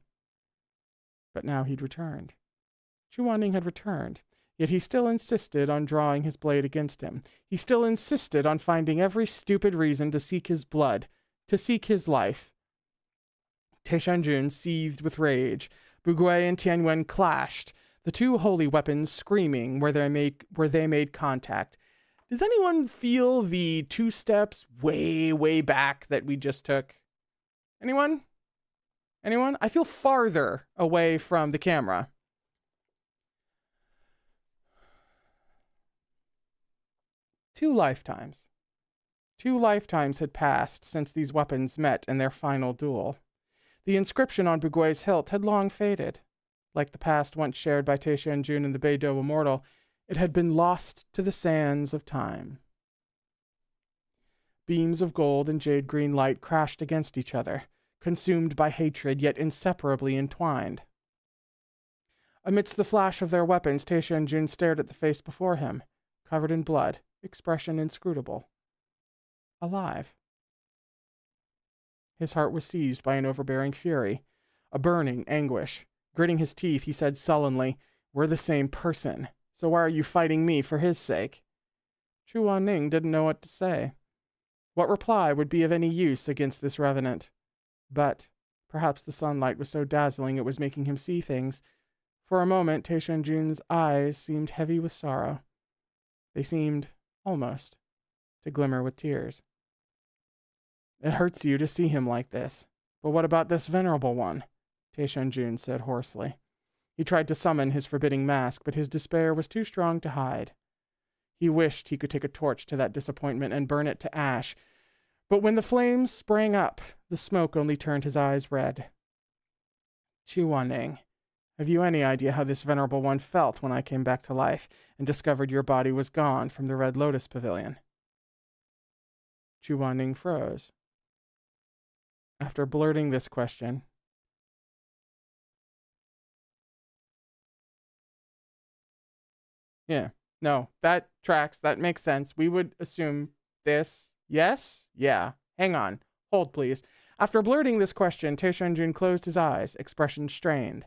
Speaker 1: But now he'd returned. Chu Wanning had returned, yet he still insisted on drawing his blade against him. He still insisted on finding every stupid reason to seek his blood, to seek his life. Taishanjun seethed with rage. Bugui and Tianwen clashed, the two holy weapons screaming where they made contact. Does anyone feel the 2 steps way, way back that we just took? Anyone? Anyone? I feel farther away from the camera. Two lifetimes had passed since these weapons met in their final duel. The inscription on Bugui's hilt had long faded. Like the past once shared by Taisha and Jun and the Beidou immortal, it had been lost to the sands of time. Beams of gold and jade-green light crashed against each other, consumed by hatred yet inseparably entwined. Amidst the flash of their weapons, Taisha and Jun stared at the face before him, covered in blood, expression inscrutable. Alive. His heart was seized by an overbearing fury, a burning anguish. Gritting his teeth, he said sullenly, "We're the same person, so why are you fighting me for his sake?" Chu Wanning didn't know what to say. What reply would be of any use against this revenant? But perhaps the sunlight was so dazzling it was making him see things. For a moment, Taisha and Jun's eyes seemed heavy with sorrow. They seemed, almost, to glimmer with tears. "It hurts you to see him like this. But what about this venerable one?" Taisha and Jun said hoarsely. He tried to summon his forbidding mask, but his despair was too strong to hide. He wished he could take a torch to that disappointment and burn it to ash. But when the flames sprang up, the smoke only turned his eyes red. "Chu Wanning, have you any idea how this venerable one felt when I came back to life and discovered your body was gone from the Red Lotus Pavilion?" Chu Wanning froze. After blurting this question, yeah, no, that tracks. That makes sense. We would assume this. Yes? Yeah. Hang on. Hold, please. After blurting this question, Taisha and Jun closed his eyes, expression strained.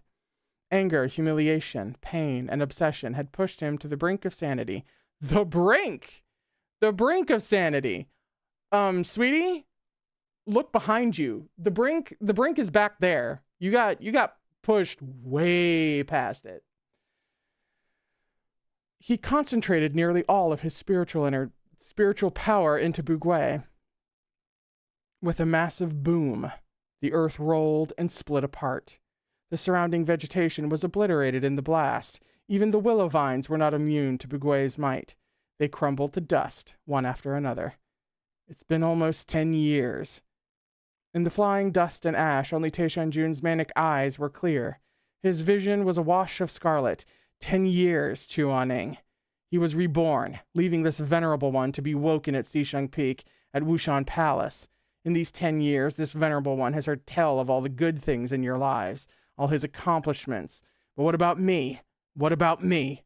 Speaker 1: Anger, humiliation, pain, and obsession had pushed him to the brink of sanity. The brink! The brink of sanity! Sweetie? Look behind you. The brink is back there. You got pushed way past it. He concentrated nearly all of his spiritual power into Bugui. With a massive boom, the earth rolled and split apart. The surrounding vegetation was obliterated in the blast. Even the willow vines were not immune to Bugui's might. They crumbled to dust, one after another. It's been almost 10 years. In the flying dust and ash, only Taisha and Jun's manic eyes were clear. His vision was a wash of scarlet. 10 years, Chu Wanning. He was reborn, leaving this venerable one to be woken at Xisheng Peak, at Wushan Palace. In these 10 years, this venerable one has heard tell of all the good things in your lives, all his accomplishments. But what about me? What about me?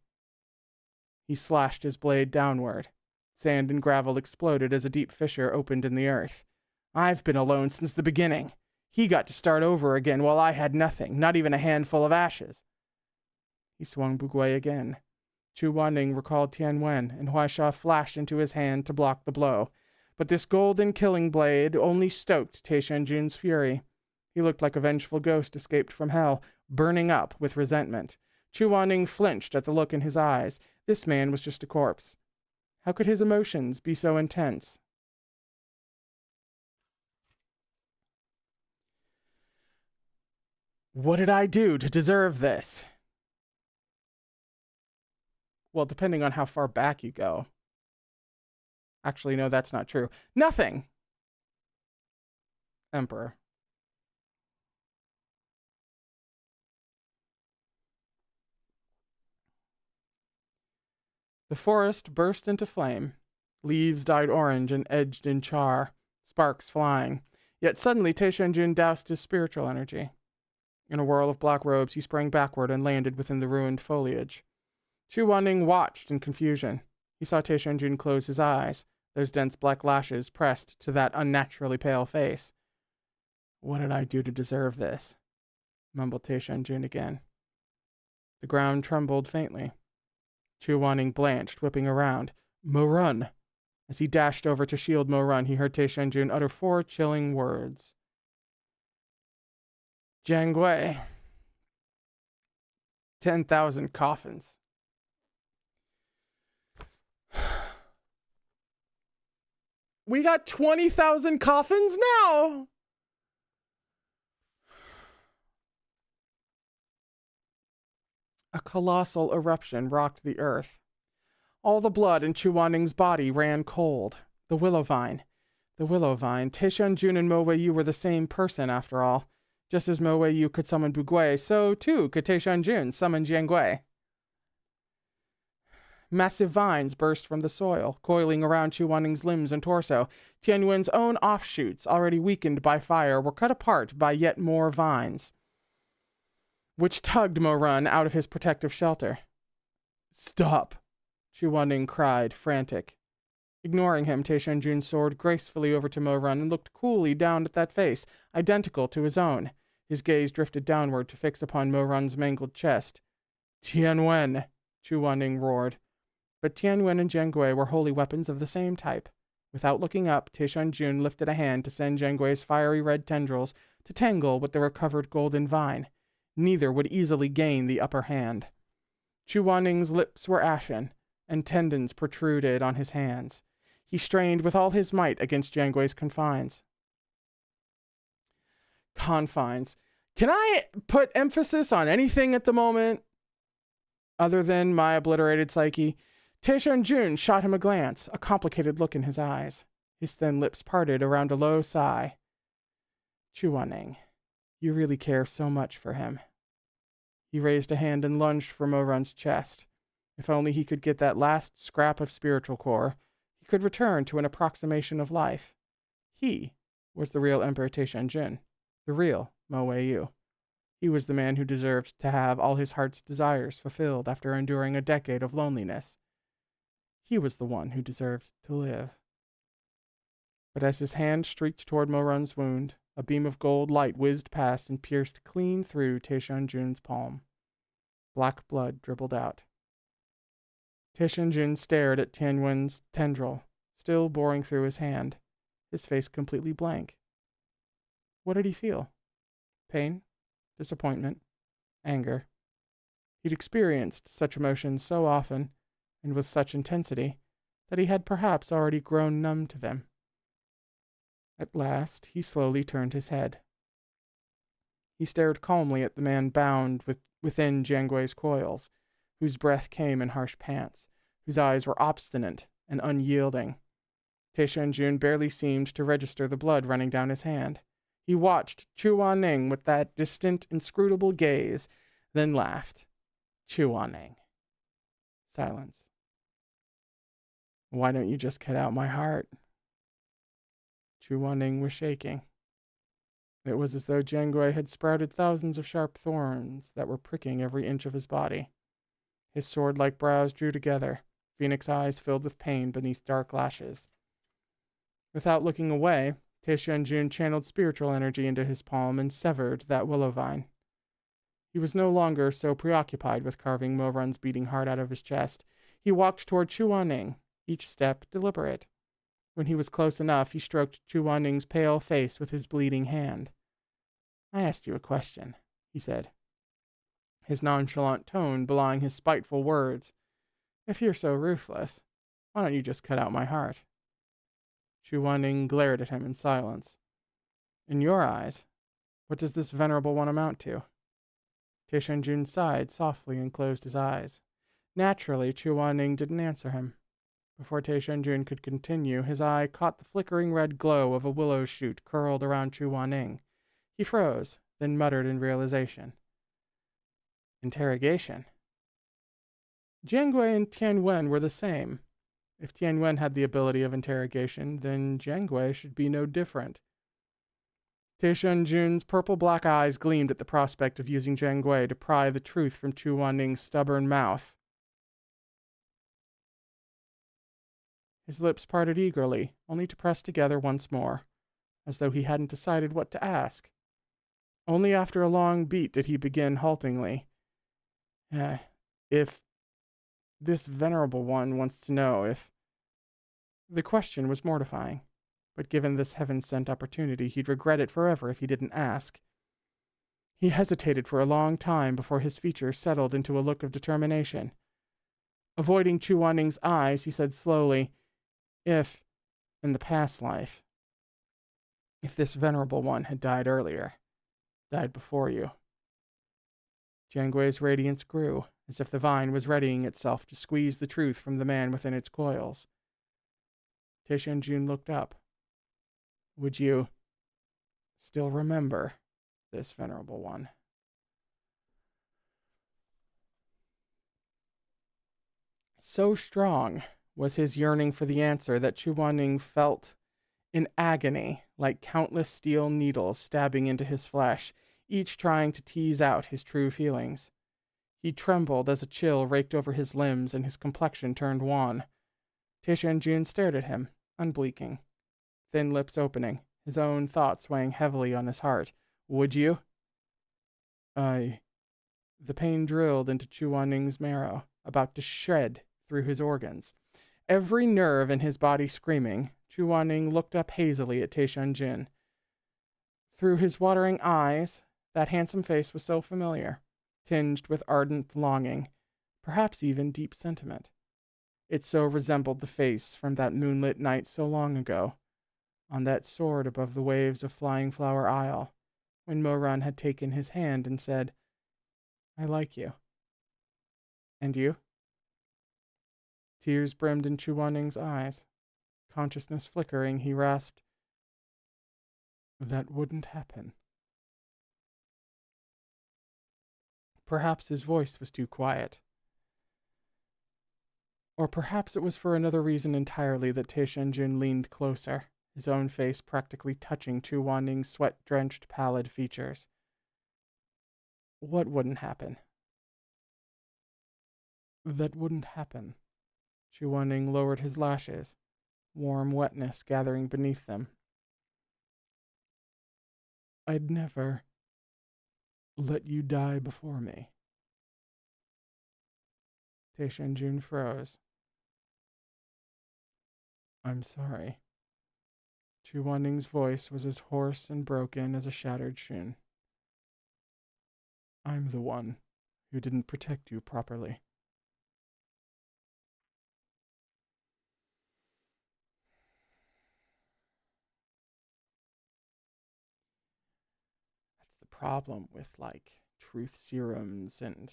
Speaker 1: He slashed his blade downward. Sand and gravel exploded as a deep fissure opened in the earth. I've been alone since the beginning. He got to start over again while I had nothing, not even a handful of ashes. He swung Bugui again. Chu Wanning recalled Tian Wen, and Huaisha flashed into his hand to block the blow. But this golden killing blade only stoked Taisha and Jun's fury. He looked like a vengeful ghost escaped from hell, burning up with resentment. Chu Wanning flinched at the look in his eyes. This man was just a corpse. How could his emotions be so intense? What did I do to deserve this? Well, depending on how far back you go. Actually, no, that's not true. Nothing! Emperor. The forest burst into flame. Leaves dyed orange and edged in char, sparks flying. Yet suddenly Taisha and Jun doused his spiritual energy. In a whirl of black robes, he sprang backward and landed within the ruined foliage. Chu Wanning watched in confusion. He saw Taisha and Jun close his eyes, those dense black lashes pressed to that unnaturally pale face. What did I do to deserve this? Mumbled Taisha and Jun again. The ground trembled faintly. Chu Wanning blanched, whipping around. Mo run! As he dashed over to shield Mo run, he heard Taisha and Jun utter 4 chilling words. Jiangwei. 10,000 coffins. We got 20,000 coffins now! A colossal eruption rocked the earth. All the blood in Chu Wanning's body ran cold. The willow vine. Taisha and Jun and Mo Weiyu were the same person, after all. Just as Mo Wei Yu could summon Bugui, so too could Taishan Jun summon Jiangui. Massive vines burst from the soil, coiling around Chu Wanning's limbs and torso. Tian Wen's own offshoots, already weakened by fire, were cut apart by yet more vines, which tugged Mo Run out of his protective shelter. Stop, Chu Wanning cried, frantic. Ignoring him, Taishan Jun soared gracefully over to Mo Run and looked coolly down at that face, identical to his own. His gaze drifted downward to fix upon Mo Run's mangled chest. Tian Wen, Chu Wanning roared. But Tian Wen and Jiangui were holy weapons of the same type. Without looking up, Taishan Jun lifted a hand to send Jiangui's fiery red tendrils to tangle with the recovered golden vine. Neither would easily gain the upper hand. Chu Wanning's lips were ashen, and tendons protruded on his hands. He strained with all his might against Jiangui's confines. Confines. Can I put emphasis on anything at the moment other than my obliterated psyche? Taishan Jun shot him a glance, a complicated look in his eyes. His thin lips parted around a low sigh. Chu Wanning, you really care so much for him. He raised a hand and lunged for Mo Run's chest. If only he could get that last scrap of spiritual core, he could return to an approximation of life. He was the real Emperor Taishan Jun, the real Mo Wei Yu. He was the man who deserved to have all his heart's desires fulfilled after enduring a decade of loneliness. He was the one who deserved to live. But as his hand streaked toward Mo Run's wound, a beam of gold light whizzed past and pierced clean through Taishan Jun's palm. Black blood dribbled out. Taishan Jun stared at Tian Wen's tendril, still boring through his hand, his face completely blank. What did he feel? Pain? Disappointment? Anger? He'd experienced such emotions so often, and with such intensity, that he had perhaps already grown numb to them. At last, he slowly turned his head. He stared calmly at the man bound within Jiangui's coils, whose breath came in harsh pants, whose eyes were obstinate and unyielding. Taishan Jun barely seemed to register the blood running down his hand. He watched Chu Wanning with that distant, inscrutable gaze, then laughed. Chu Wanning. Silence. Why don't you just cut out my heart? Chu Wanning was shaking. It was as though Jiangui had sprouted thousands of sharp thorns that were pricking every inch of his body. His sword-like brows drew together, phoenix eyes filled with pain beneath dark lashes. Without looking away, Taishan Jun channeled spiritual energy into his palm and severed that willow vine. He was no longer so preoccupied with carving Mo Run's beating heart out of his chest. He walked toward Chu Wanning, each step deliberate. When he was close enough, he stroked Chu Wanning's pale face with his bleeding hand. I asked you a question, he said, his nonchalant tone belying his spiteful words. If you're so ruthless, why don't you just cut out my heart? Chu Wanning glared at him in silence. In your eyes, what does this venerable one amount to? Taishan Jun sighed softly and closed his eyes. Naturally, Chu Wanning didn't answer him. Before Taishan Jun could continue, his eye caught the flickering red glow of a willow shoot curled around Chu Wanning. He froze, then muttered in realization. Interrogation. Jiangui and Tian Wen were the same. If Tian Wen had the ability of interrogation, then Jiangui should be no different. Taishan Jun's purple-black eyes gleamed at the prospect of using Jiangui to pry the truth from Chu Wanning's stubborn mouth. His lips parted eagerly, only to press together once more, as though he hadn't decided what to ask. Only after a long beat did he begin haltingly. If this venerable one wants to know if... The question was mortifying, but given this heaven-sent opportunity, he'd regret it forever if he didn't ask. He hesitated for a long time before his features settled into a look of determination. Avoiding Chu Wanning's eyes, he said slowly, If, in the past life, if this venerable one had died earlier, died before you. Jiangui's radiance grew, as if the vine was readying itself to squeeze the truth from the man within its coils. Taishan Jun looked up. Would you still remember this venerable one. So strong was his yearning for the answer that Chuaning felt in agony, like countless steel needles stabbing into his flesh, each trying to tease out his true feelings. He trembled as a chill raked over his limbs and his complexion turned wan. Tianjun stared at him, unblinking, thin lips opening, his own thoughts weighing heavily on his heart. Would you? The pain drilled into Chuaning's marrow, about to shred through his organs. Every nerve in his body screaming, Chuaning looked up hazily at Tianjun. Through his watering eyes, that handsome face was so familiar, tinged with ardent longing, perhaps even deep sentiment. It so resembled the face from that moonlit night so long ago, on that sword above the waves of Flying Flower Isle, when Moran had taken his hand and said, "I like you." "And you?" Tears brimmed in Chuaning's eyes. Consciousness flickering, he rasped, "That wouldn't happen." Perhaps his voice was too quiet. Or perhaps it was for another reason entirely that Tianjun leaned closer, his own face practically touching Chuaning's sweat-drenched, pallid features. What wouldn't happen? That wouldn't happen. Chuaning lowered his lashes, warm wetness gathering beneath them. I'd never let you die before me. Tianjun froze. I'm sorry. Chuaning's voice was as hoarse and broken as a shattered shin. I'm the one who didn't protect you properly. That's the problem with, like, truth serums and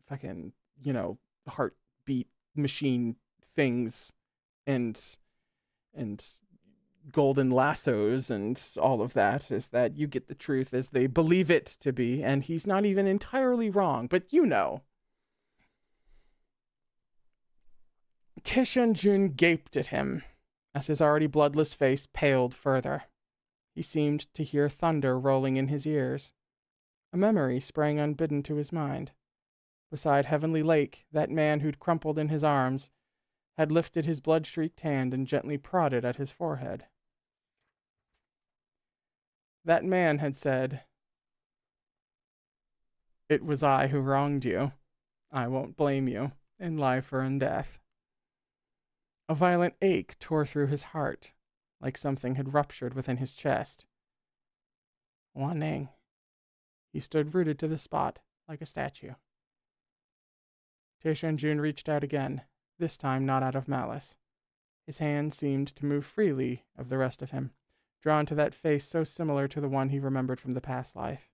Speaker 1: fucking, heartbeat machine things and golden lassos and all of that, is that you get the truth as they believe it to be, and he's not even entirely wrong, but Tianjun gaped at him as his already bloodless face paled further. He seemed to hear thunder rolling in his ears. A memory sprang unbidden to his mind. Beside Heavenly Lake, that man who'd crumpled in his arms had lifted his blood-streaked hand and gently prodded at his forehead. That man had said, "It was I who wronged you. I won't blame you, in life or in death." A violent ache tore through his heart, like something had ruptured within his chest. Wanning. He stood rooted to the spot, like a statue. Tianjun reached out again, this time not out of malice. His hand seemed to move freely of the rest of him, drawn to that face so similar to the one he remembered from the past life.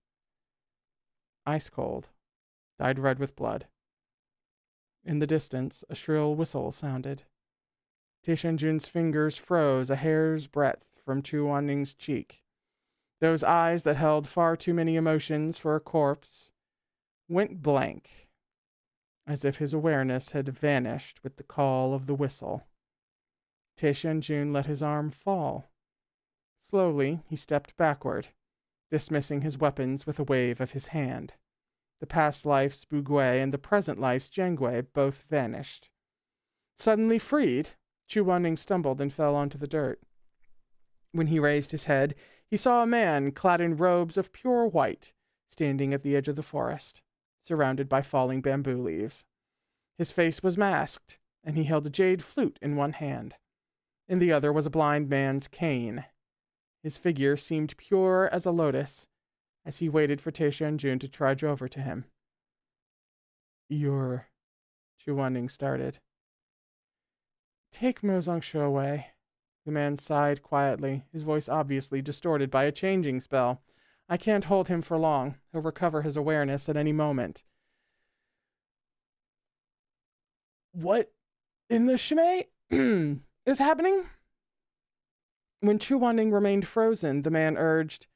Speaker 1: Ice cold, dyed red with blood. In the distance, a shrill whistle sounded. Tianjun's fingers froze a hair's breadth from Chuaning's cheek. Those eyes that held far too many emotions for a corpse went blank, as if his awareness had vanished with the call of the whistle. Tianjun let his arm fall. Slowly, he stepped backward, dismissing his weapons with a wave of his hand. The past life's Bugui and the present life's Jengui both vanished. Suddenly freed, Chuaning stumbled and fell onto the dirt. When he raised his head, he saw a man clad in robes of pure white, standing at the edge of the forest, surrounded by falling bamboo leaves. His face was masked, and he held a jade flute in one hand. In the other was a blind man's cane. His figure seemed pure as a lotus, as he waited for Tianjun to trudge over to him. "You're..." Chuaning started. "Take Mozongshu away." The man sighed quietly, his voice obviously distorted by a changing spell. "I can't hold him for long. He'll recover his awareness at any moment." "What in the shmei is happening?" When Chuaning remained frozen, the man urged,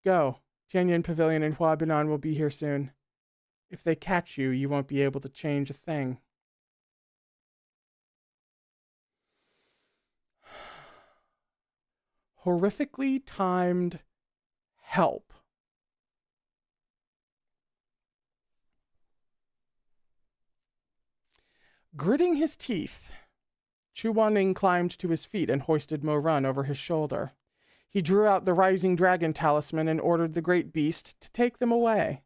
Speaker 1: Go. Tianyan Pavilion and Huabinan will be here soon. If they catch you, you won't be able to change a thing. Horrifically timed help. Gritting his teeth, Chu Wanning climbed to his feet and hoisted Mo Run over his shoulder. He drew out the rising dragon talisman and ordered the great beast to take them away.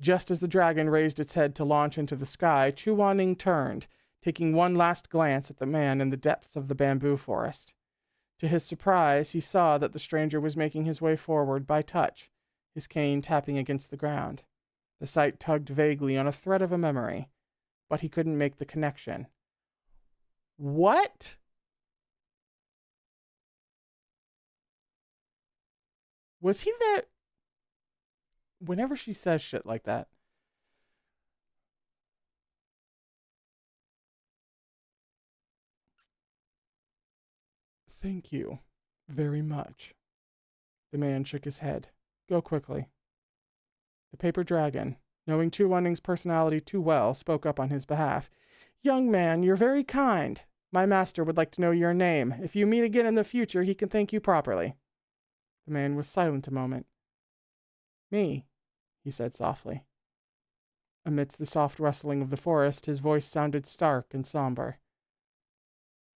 Speaker 1: Just as the dragon raised its head to launch into the sky, Chu Wanning turned, taking one last glance at the man in the depths of the bamboo forest. To his surprise, he saw that the stranger was making his way forward by touch, his cane tapping against the ground. The sight tugged vaguely on a thread of a memory, but he couldn't make the connection. What? Was he there? Whenever she says shit like that. Thank you very much. The man shook his head. Go quickly. The paper dragon, knowing Chu Wanning's personality too well, spoke up on his behalf. Young man, you're very kind. My master would like to know your name. If you meet again in the future, he can thank you properly. The man was silent a moment. Me, he said softly. Amidst the soft rustling of the forest, his voice sounded stark and somber.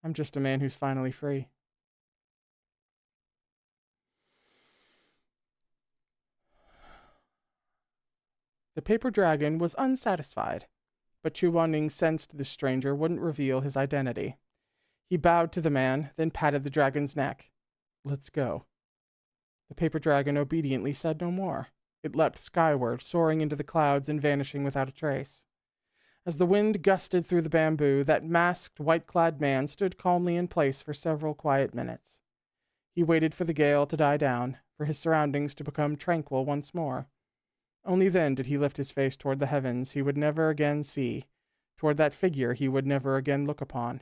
Speaker 1: I'm just a man who's finally free. The paper dragon was unsatisfied, but Chu Wanning sensed the stranger wouldn't reveal his identity. He bowed to the man, then patted the dragon's neck. Let's go. The paper dragon obediently said no more. It leapt skyward, soaring into the clouds and vanishing without a trace. As the wind gusted through the bamboo, that masked, white-clad man stood calmly in place for several quiet minutes. He waited for the gale to die down, for his surroundings to become tranquil once more. Only then did he lift his face toward the heavens he would never again see, toward that figure he would never again look upon,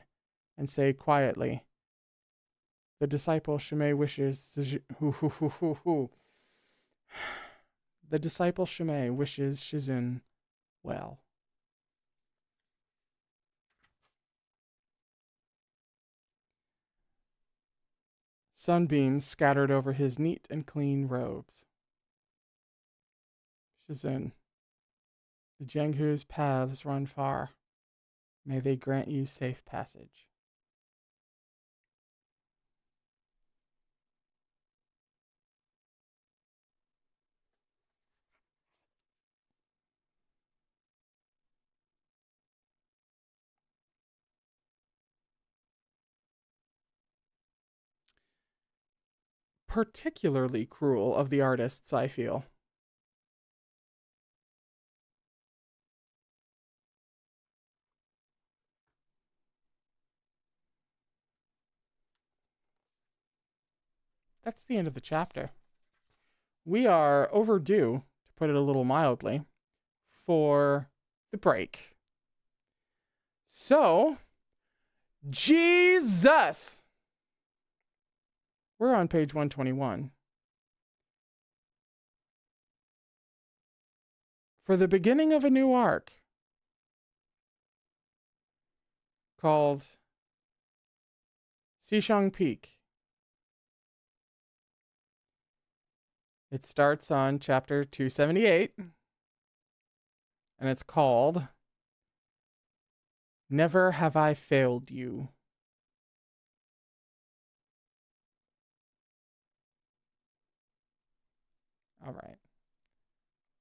Speaker 1: and say quietly, The disciple Shimei wishes... The disciple Shimei wishes Shizun well. Sunbeams scattered over his neat and clean robes. Shizun, the Jenghu's paths run far. May they grant you safe passage. Particularly cruel of the artists, I feel. That's the end of the chapter. We are overdue, to put it a little mildly, for the break. So, Jesus! We're on page 121. For the beginning of a new arc called Xishang Peak. It starts on chapter 278, and it's called Never Have I Failed You. All right.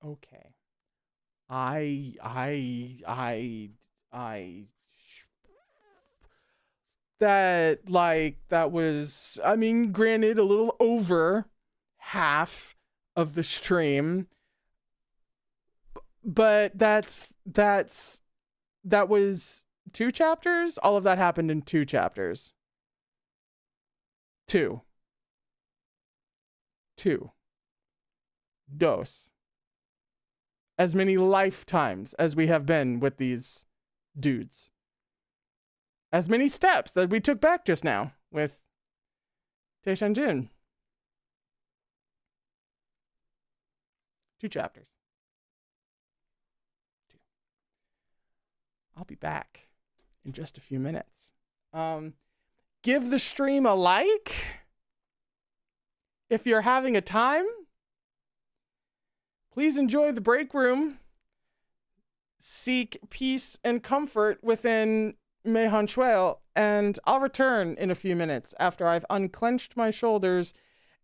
Speaker 1: Okay. That was, I mean, granted, a little over half of the stream, but that was 2 chapters. All of that happened in 2 chapters. 2 dos. As many lifetimes as we have been with these dudes. As many steps that we took back just now with Taishan Jin. 2 chapters. 2. I'll be back in just a few minutes. Give the stream a like if you're having a time. Please enjoy the break room. Seek peace and comfort within Mehan Shuel, and I'll return in a few minutes after I've unclenched my shoulders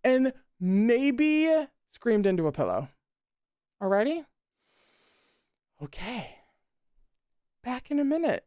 Speaker 1: and maybe screamed into a pillow. Alrighty? Okay. Back in a minute.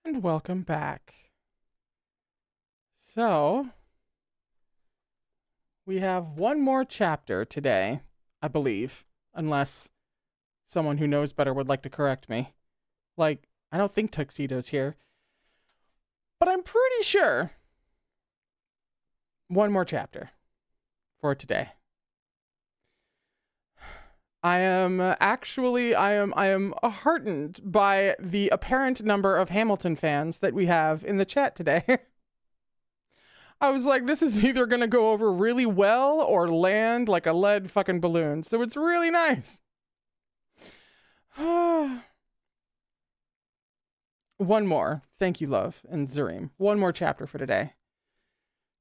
Speaker 1: And welcome back. So, we have one more chapter today, I believe, unless someone who knows better would like to correct me. Like, I don't think Tuxedo's here, but I'm pretty sure one more chapter for today. I am heartened by the apparent number of Hamilton fans that we have in the chat today. I was like, this is either going to go over really well or land like a lead fucking balloon. So it's really nice. One more. Thank you, love, and Zareem. One more chapter for today.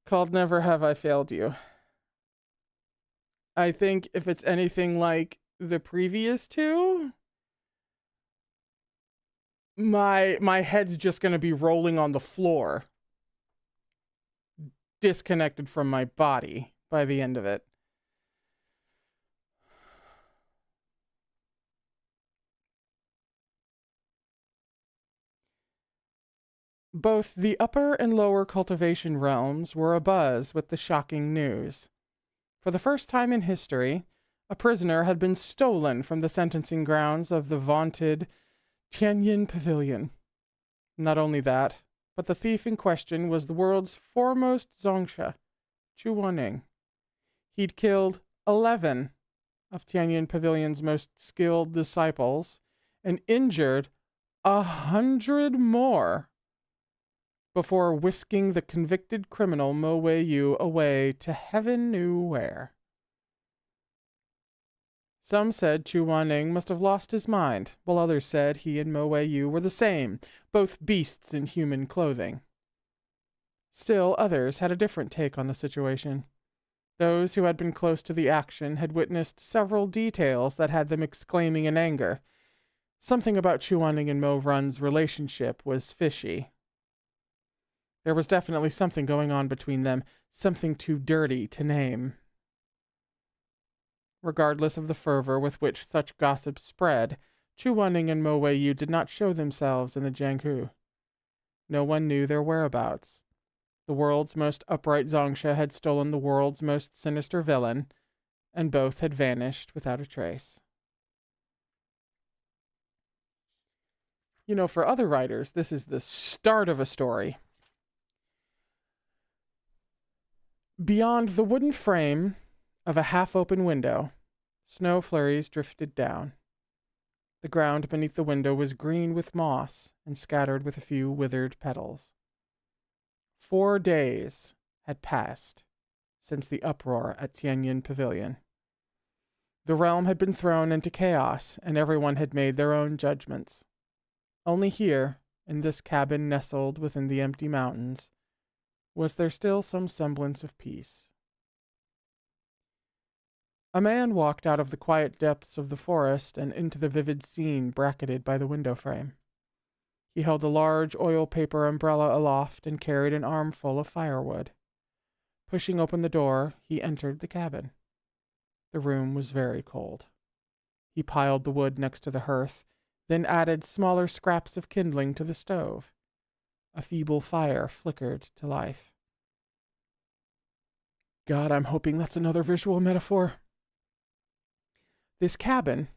Speaker 1: Called Never Have I Failed You. I think if it's anything like the previous two, my head's just going to be rolling on the floor, disconnected from my body by the end of it. Both the upper and lower cultivation realms were abuzz with the shocking news. For the first time in history, a prisoner had been stolen from the sentencing grounds of the vaunted Tianyin Pavilion. Not only that, but the thief in question was the world's foremost zongsha, Chu Wanning. He'd killed 11 of Tianyin Pavilion's most skilled disciples and injured 100 more before whisking the convicted criminal Mo Wei-yu away to heaven knew where. Some said Chu Wanning must have lost his mind, while others said he and Mo Wei-yu were the same, both beasts in human clothing. Still others had a different take on the situation. Those who had been close to the action had witnessed several details that had them exclaiming in anger. Something about Chuaning and Mo Run's relationship was fishy. There was definitely something going on between them, something too dirty to name. Regardless of the fervor with which such gossip spread, Chuaning and Mo Weiyu did not show themselves in the Jianghu. No one knew their whereabouts. The world's most upright Zongsha had stolen the world's most sinister villain, and both had vanished without a trace. You know, for other writers, this is the start of a story. Beyond the wooden frame of a half-open window, snow flurries drifted down. The ground beneath the window was green with moss and scattered with a few withered petals. 4 days had passed since the uproar at Tianyin Pavilion. The realm had been thrown into chaos, and everyone had made their own judgments. Only here, in this cabin nestled within the empty mountains, was there still some semblance of peace. A man walked out of the quiet depths of the forest and into the vivid scene bracketed by the window frame. He held a large oil paper umbrella aloft and carried an armful of firewood. Pushing open the door, he entered the cabin. The room was very cold. He piled the wood next to the hearth, then added smaller scraps of kindling to the stove. A feeble fire flickered to life. God, I'm hoping that's another visual metaphor. This cabin,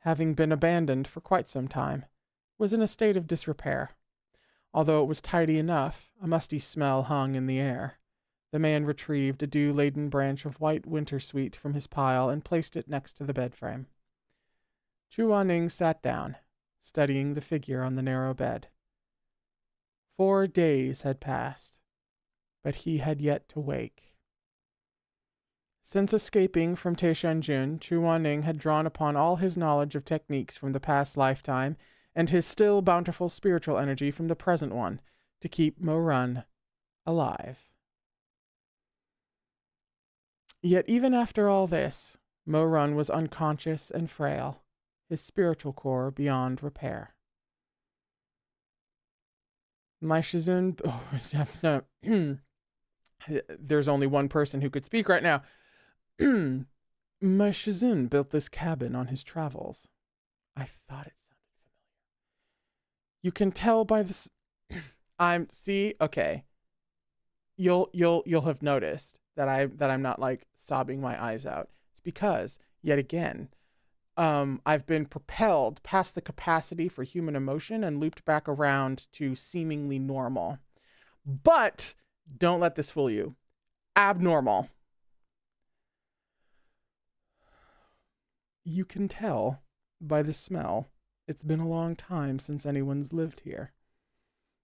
Speaker 1: having been abandoned for quite some time, was in a state of disrepair. Although it was tidy enough, a musty smell hung in the air. The man retrieved a dew-laden branch of white wintersweet from his pile and placed it next to the bed frame. Chuaning sat down, studying the figure on the narrow bed. 4 days had passed, but he had yet to wake. Since escaping from Taishanjun, Chuaning had drawn upon all his knowledge of techniques from the past lifetime and his still bountiful spiritual energy from the present one to keep Mo Run alive. Yet even after all this, Mo Run was unconscious and frail, his spiritual core beyond repair. My Shizun... there's only one person who could speak right now. My Shizun built this cabin on his travels. I thought it sounded familiar. You can tell by this... okay. You'll have noticed that I'm not like sobbing my eyes out. It's because, yet again, I've been propelled past the capacity for human emotion and looped back around to seemingly normal. But don't let this fool you. Abnormal. You can tell by the smell. It's been a long time since anyone's lived here.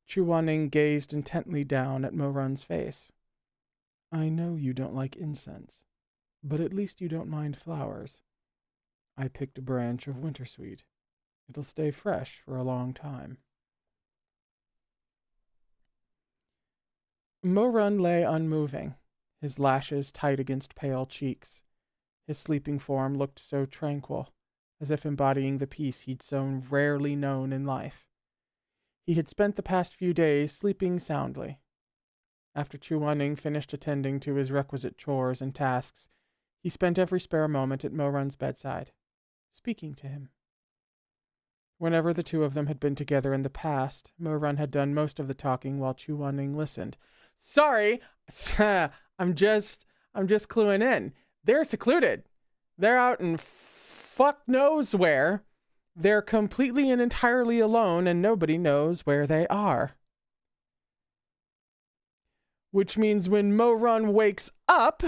Speaker 1: Chuaning gazed intently down at Mo Run's face. I know you don't like incense, but at least you don't mind flowers. I picked a branch of wintersweet. It'll stay fresh for a long time. Mo Run lay unmoving, his lashes tight against pale cheeks. His sleeping form looked so tranquil, as if embodying the peace he'd so rarely known in life. He had spent the past few days sleeping soundly. After Chuaning finished attending to his requisite chores and tasks, he spent every spare moment at Mo Run's bedside, speaking to him. Whenever the two of them had been together in the past, Mo Run had done most of the talking while Chuaning listened. Sorry, I'm just cluing in. They're secluded. They're out in fuck knows where. They're completely and entirely alone, and nobody knows where they are. Which means when Mo Run wakes up,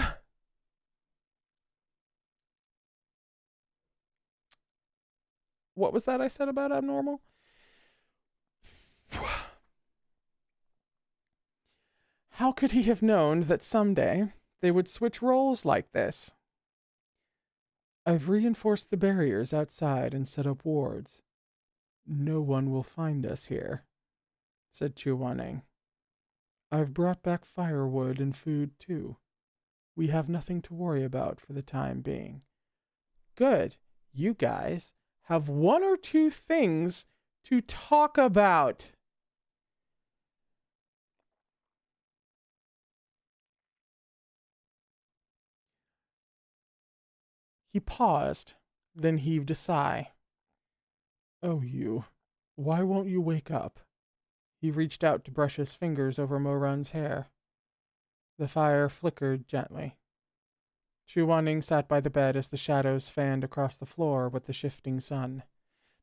Speaker 1: what was that I said about abnormal? How could he have known that someday they would switch roles like this? I've reinforced the barriers outside and set up wards. No one will find us here, said Chuaning. I've brought back firewood and food too. We have nothing to worry about for the time being. Good. You guys have one or two things to talk about. He paused, then heaved a sigh. Oh, you. Why won't you wake up? He reached out to brush his fingers over Morun's hair. The fire flickered gently. Chu Wanning sat by the bed as the shadows fanned across the floor with the shifting sun.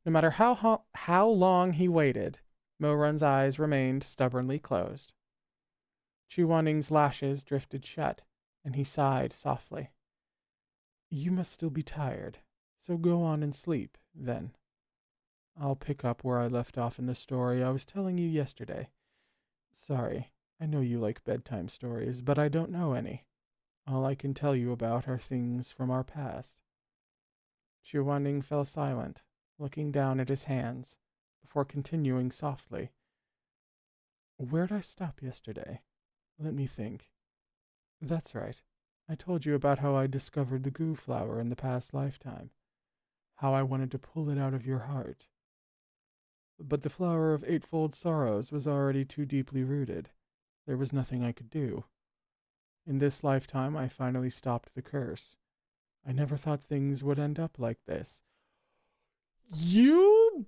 Speaker 1: No matter how long he waited, Morun's eyes remained stubbornly closed. Chu Wanning's lashes drifted shut, and he sighed softly. You must still be tired, so go on and sleep, then. I'll pick up where I left off in the story I was telling you yesterday. Sorry, I know you like bedtime stories, but I don't know any. All I can tell you about are things from our past. Chu Wanning fell silent, looking down at his hands, before continuing softly. Where'd I stop yesterday? Let me think. That's right. I told you about how I discovered the goo flower in the past lifetime. How I wanted to pull it out of your heart. But the flower of eightfold sorrows was already too deeply rooted. There was nothing I could do. In this lifetime, I finally stopped the curse. I never thought things would end up like this. You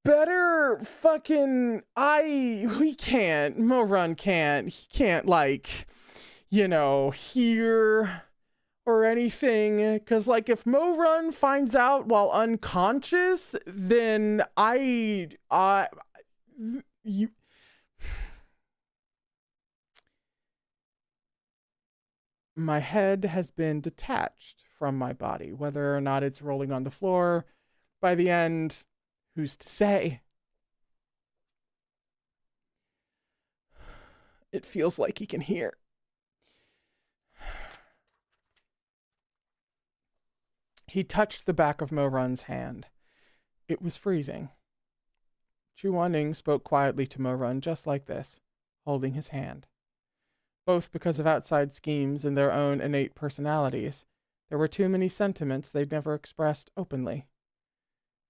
Speaker 1: better fucking... We can't. Morun can't. He can't, like, hear or anything. Because, like, if Morun finds out while unconscious, then you... My head has been detached from my body. Whether or not it's rolling on the floor by the end, who's to say? It feels like he can hear. He touched the back of Morun's hand. It was freezing. Chu Wanning spoke quietly to Morun just like this, holding his hand. Both because of outside schemes and their own innate personalities, there were too many sentiments they'd never expressed openly.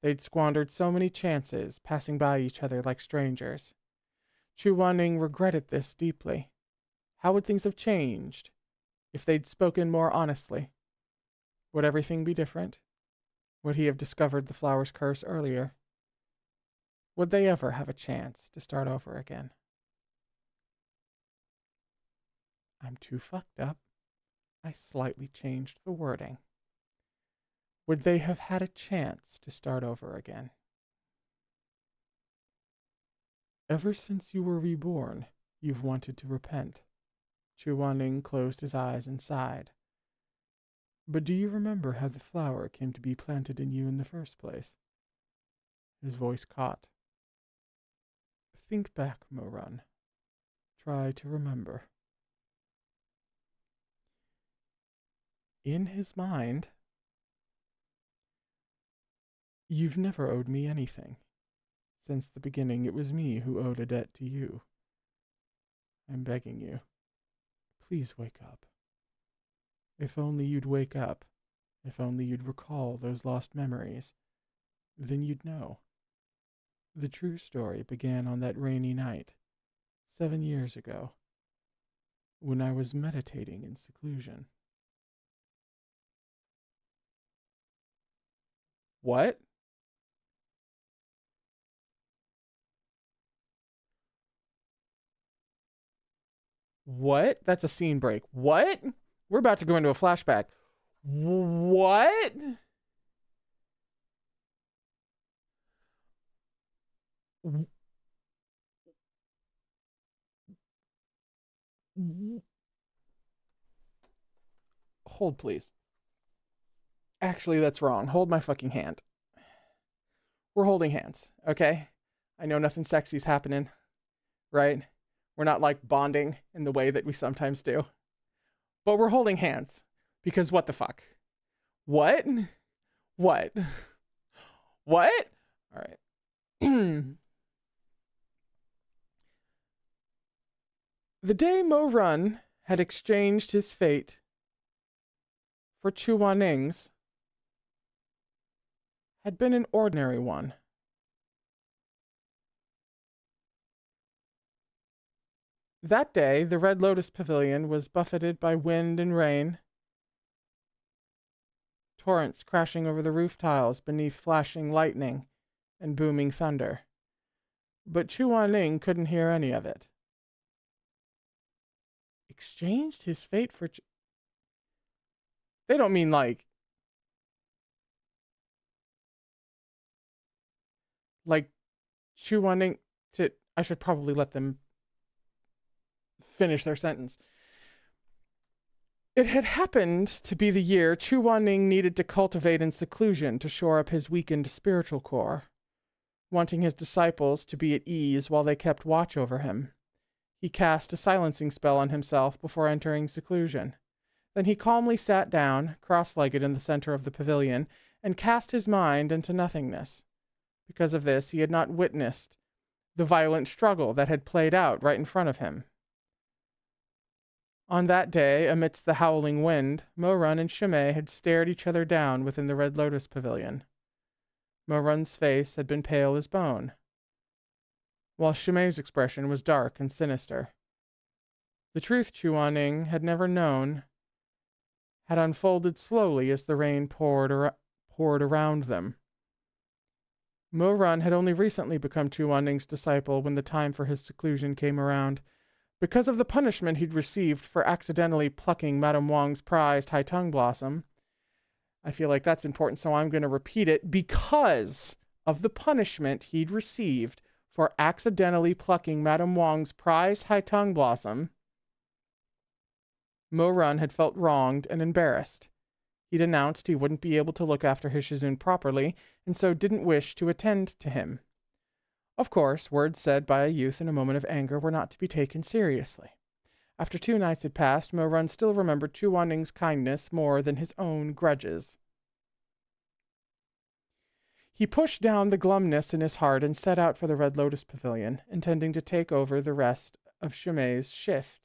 Speaker 1: They'd squandered so many chances, passing by each other like strangers. Chu Wanning regretted this deeply. How would things have changed if they'd spoken more honestly? Would everything be different? Would he have discovered the flower's curse earlier? Would they ever have a chance to start over again? I'm too fucked up. I slightly changed the wording. Would they have had a chance to start over again? Ever since you were reborn, you've wanted to repent. Chu Wanning closed his eyes and sighed. But do you remember how the flower came to be planted in you in the first place? His voice caught. Think back, Morun. Try to remember. In his mind, you've never owed me anything. Since the beginning, it was me who owed a debt to you. I'm begging you. Please wake up. If only you'd wake up. If only you'd recall those lost memories. Then you'd know. The true story began on that rainy night, 7 years ago, when I was meditating in seclusion. What? What? That's a scene break. What? We're about to go into a flashback. What? Hold, please. Actually, that's wrong. Hold my fucking hand. We're holding hands, okay? I know nothing sexy's happening, right? We're not like bonding in the way that we sometimes do. But we're holding hands. Because what the fuck? What? What? What? All right. The day Morun had exchanged his fate for Chuaning's had been an ordinary one. That day, the Red Lotus Pavilion was buffeted by wind and rain, torrents crashing over the roof tiles beneath flashing lightning and booming thunder. But Chuaning couldn't hear any of it. Exchanged his fate for... They don't mean like Chuaning to... I should probably let them finish their sentence. It had happened to be the year Chuaning needed to cultivate in seclusion to shore up his weakened spiritual core, wanting his disciples to be at ease while they kept watch over him. He cast a silencing spell on himself before entering seclusion. Then he calmly sat down, cross-legged in the center of the pavilion, and cast his mind into nothingness. Because of this, he had not witnessed the violent struggle that had played out right in front of him. On that day, amidst the howling wind, Mo-Run and Shimei had stared each other down within the Red Lotus Pavilion. Mo-Run's face had been pale as bone, while Shimei's expression was dark and sinister. The truth Chuaning had never known had unfolded slowly as the rain poured around them. Mo-Run had only recently become Chuaning's disciple when the time for his seclusion came around. Because of the punishment he'd received for accidentally plucking Madame Wang's prized high-tongue blossom. I feel like that's important, so I'm going to repeat it. Because of the punishment he'd received for accidentally plucking Madame Wang's prized high-tongue blossom, Mo-Run had felt wronged and embarrassed. He'd announced he wouldn't be able to look after his Shizun properly, and so didn't wish to attend to him. Of course, words said by a youth in a moment of anger were not to be taken seriously. After 2 nights had passed, Mo-Run still remembered Chuaning's kindness more than his own grudges. He pushed down the glumness in his heart and set out for the Red Lotus Pavilion, intending to take over the rest of Shimei's shift.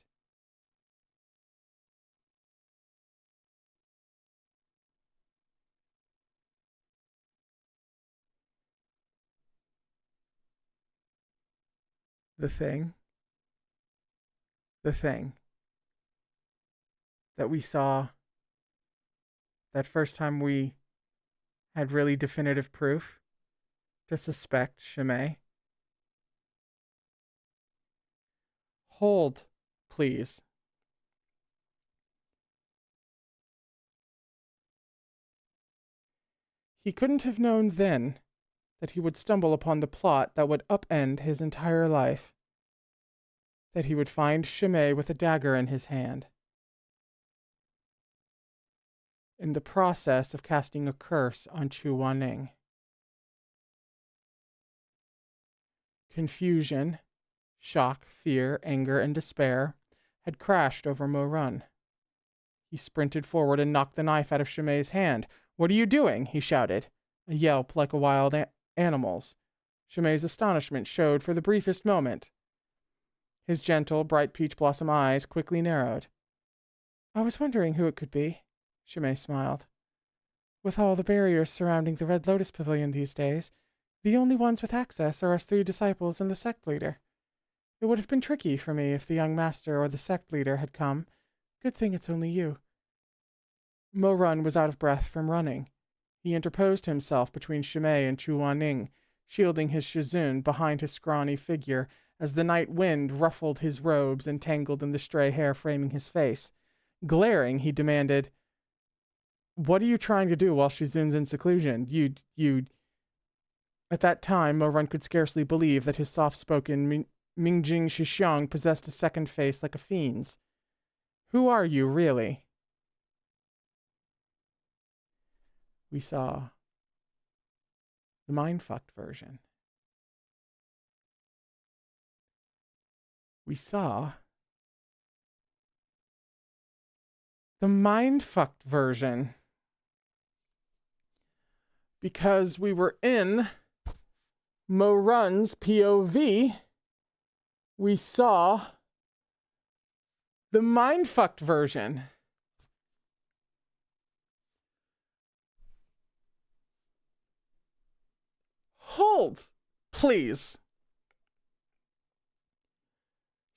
Speaker 1: The thing that we saw that first time we had really definitive proof to suspect Shimei. Hold, please. He couldn't have known then that he would stumble upon the plot that would upend his entire life. That he would find Shimei with a dagger in his hand, in the process of casting a curse on Chuaning. Confusion, shock, fear, anger, and despair had crashed over Mo-Run. He sprinted forward and knocked the knife out of Shimei's hand. "What are you doing?" he shouted, a yelp like a wild animal's. Shimei's astonishment showed for the briefest moment. His gentle, bright peach blossom eyes quickly narrowed. "I was wondering who it could be," Shimei smiled. "With all the barriers surrounding the Red Lotus Pavilion these days, the only ones with access are us 3 disciples and the sect leader. It would have been tricky for me if the young master or the sect leader had come. Good thing it's only you." Mo-Run was out of breath from running. He interposed himself between Shimei and Chuaning, shielding his Shizun behind his scrawny figure as the night wind ruffled his robes and tangled in the stray hair framing his face. Glaring, he demanded, "What are you trying to do while Shizun's in seclusion? You... At that time, Mo-Run could scarcely believe that his soft-spoken Mingjing Shixiang possessed a second face like a fiend's. "Who are you, really?" We saw the mind-fucked version. We saw the mind-fucked version. Because we were in Mo-Run's POV, we saw The mind-fucked version. Hold, please.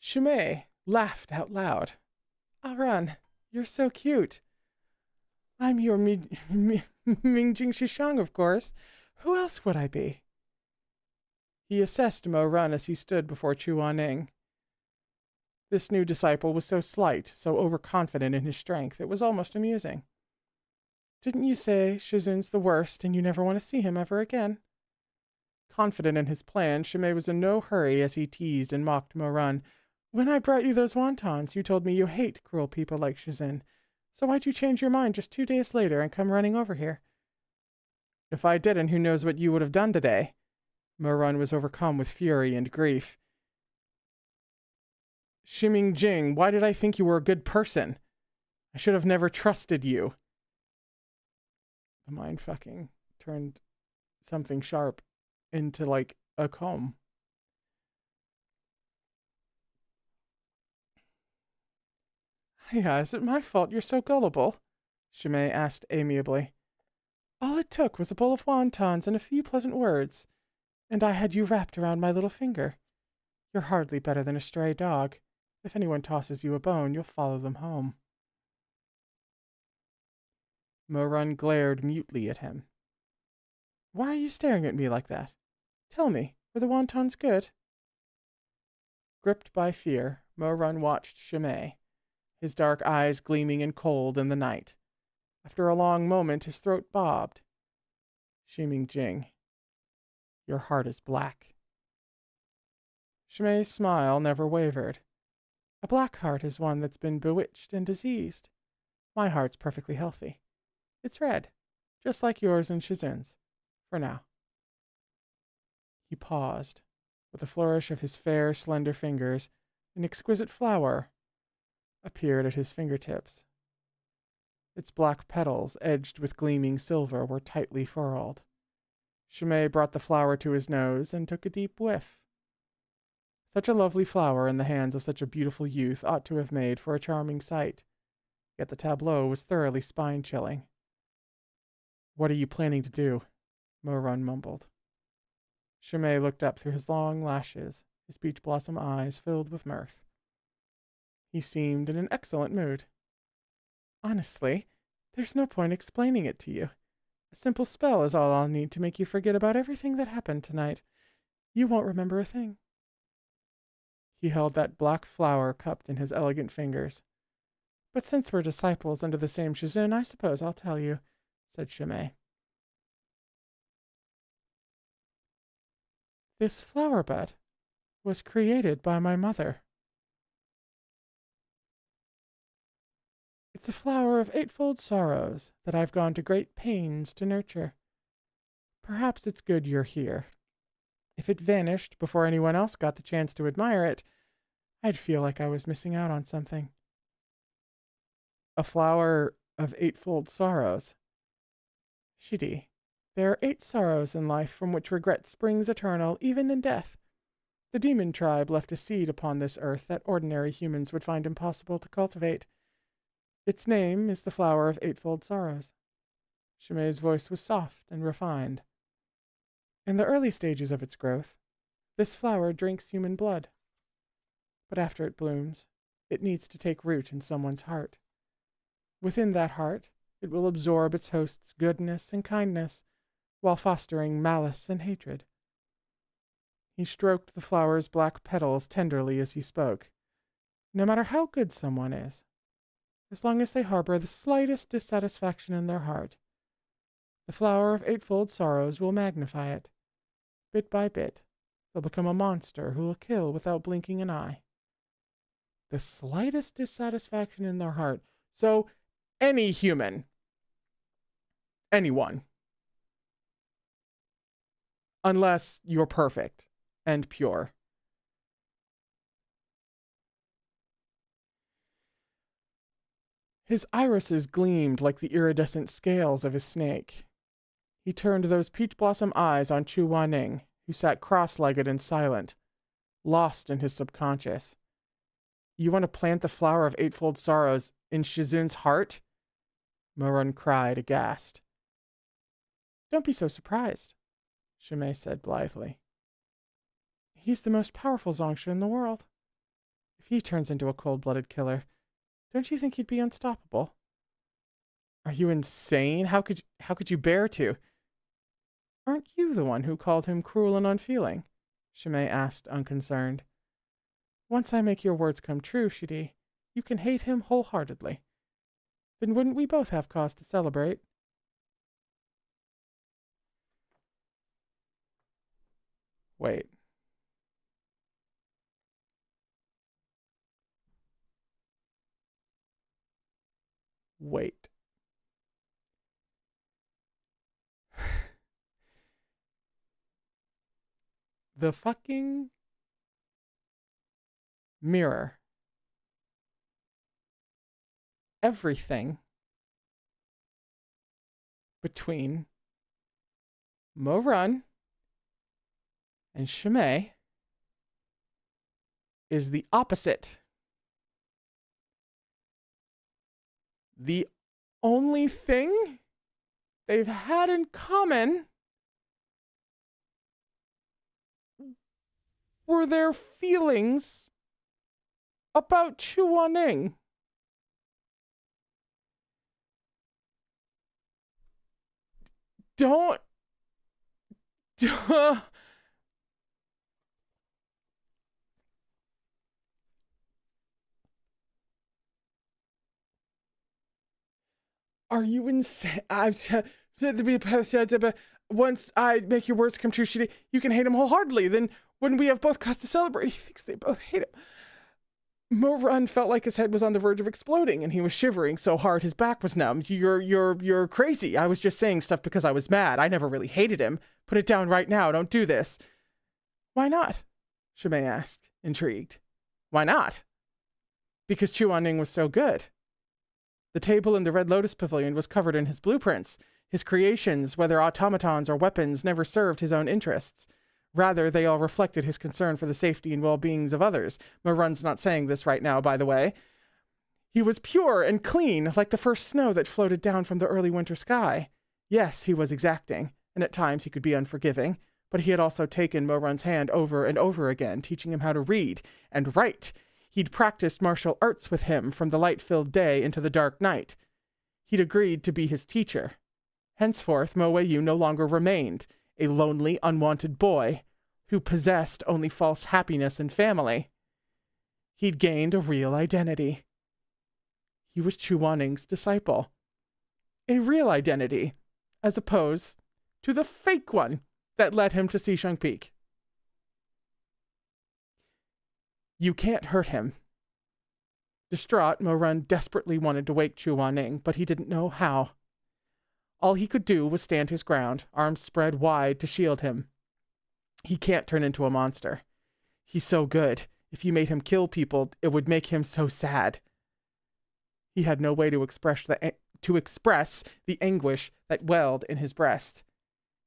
Speaker 1: Shumei laughed out loud. I'll run. You're so cute. I'm your Mingjing Shishang, of course. Who else would I be? He assessed Mo Run as he stood before Chu Wanning. This new disciple was so slight, so overconfident in his strength, it was almost amusing. Didn't you say Shizun's the worst and you never want to see him ever again? Confident in his plan, Shumei was in no hurry as he teased and mocked Mo Run. When I brought you those wontons, you told me you hate cruel people like Shizun. So why'd you change your mind just 2 days later and come running over here? If I didn't, who knows what you would have done today? Mo Run was overcome with fury and grief. Shiming Jing, why did I think you were a good person? I should have never trusted you. The mind fucking turned something sharp into like a comb. Yeah, is it my fault you're so gullible? Shumei asked amiably. All it took was a bowl of wontons and a few pleasant words, and I had you wrapped around my little finger. You're hardly better than a stray dog. If anyone tosses you a bone, you'll follow them home. Mo Run glared mutely at him. Why are you staring at me like that? Tell me, were the wontons good? Gripped by fear, Mo Run watched Shumei, his dark eyes gleaming and cold in the night. After a long moment, his throat bobbed. Shiming Jing, your heart is black. Shumei's smile never wavered. A black heart is one that's been bewitched and diseased. My heart's perfectly healthy. It's red, just like yours and Shizun's, for now. He paused. With a flourish of his fair, slender fingers, an exquisite flower appeared at his fingertips. Its black petals, edged with gleaming silver, were tightly furled. Shumei brought the flower to his nose and took a deep whiff. Such a lovely flower in the hands of such a beautiful youth ought to have made for a charming sight, yet the tableau was thoroughly spine-chilling. What are you planning to do? Mo Run mumbled. Shumei looked up through his long lashes, his peach blossom eyes filled with mirth. He seemed in an excellent mood. Honestly, there's no point explaining it to you. A simple spell is all I'll need to make you forget about everything that happened tonight. You won't remember a thing. He held that black flower cupped in his elegant fingers. But since we're disciples under the same Shizun, I suppose I'll tell you, said Shumei. This flower bud was created by my mother. It's a flower of eightfold sorrows that I've gone to great pains to nurture. Perhaps it's good you're here. If it vanished before anyone else got the chance to admire it, I'd feel like I was missing out on something. A flower of eightfold sorrows. Shidi, there are 8 sorrows in life from which regret springs eternal, even in death. The demon tribe left a seed upon this earth that ordinary humans would find impossible to cultivate. Its name is the flower of eightfold sorrows. Shumei's voice was soft and refined. In the early stages of its growth, this flower drinks human blood. But after it blooms, it needs to take root in someone's heart. Within that heart, it will absorb its host's goodness and kindness, while fostering malice and hatred. He stroked the flower's black petals tenderly as he spoke. No matter how good someone is, as long as they harbor the slightest dissatisfaction in their heart, the flower of eightfold sorrows will magnify it. Bit by bit, they'll become a monster who will kill without blinking an eye. The slightest dissatisfaction in their heart. So, any human, anyone, unless you're perfect and pure. His irises gleamed like the iridescent scales of his snake. He turned those peach blossom eyes on Chu Wanning, who sat cross-legged and silent, lost in his subconscious. You want to plant the flower of eightfold sorrows in Shizun's heart? Morun cried, aghast. Don't be so surprised, Shimei said blithely. He's the most powerful Zongsha in the world. If he turns into a cold-blooded killer, don't you think he'd be unstoppable? Are you insane? How could you bear to? Aren't you the one who called him cruel and unfeeling? Shimei asked, unconcerned. Once I make your words come true, Shidi, you can hate him wholeheartedly. Then wouldn't we both have cause to celebrate? Wait. The fucking mirror. Everything between Morun and Shimei is the opposite. The only thing they've had in common were their feelings about Chuaning. Don't. Are you insane? Once I make your words come true, Shidi, you can hate him wholeheartedly. Then when we have both cause to celebrate, he thinks they both hate him. Morun felt like his head was on the verge of exploding, and he was shivering so hard his back was numb. You're crazy. I was just saying stuff because I was mad. I never really hated him. Put it down right now. Don't do this. Why not? Shimei asked, intrigued. Why not? Because Chuaning was so good. The table in the Red Lotus Pavilion was covered in his blueprints. His creations, whether automatons or weapons, never served his own interests. Rather, they all reflected his concern for the safety and well-beings of others. Morun's not saying this right now, by the way. He was pure and clean, like the first snow that floated down from the early winter sky. Yes, he was exacting, and at times he could be unforgiving, but he had also taken Morun's hand over and over again, teaching him how to read and write. He'd practiced martial arts with him from the light-filled day into the dark night. He'd agreed to be his teacher. Henceforth, Mo Wei-yu no longer remained a lonely, unwanted boy who possessed only false happiness and family. He'd gained a real identity. He was Chuaning's disciple. A real identity, as opposed to the fake one that led him to Xisheng Peak. You can't hurt him. Distraught, Morun desperately wanted to wake Chuaning, but he didn't know how. All he could do was stand his ground, arms spread wide to shield him. He can't turn into a monster. He's so good. If you made him kill people, it would make him so sad. He had no way to express the anguish that welled in his breast.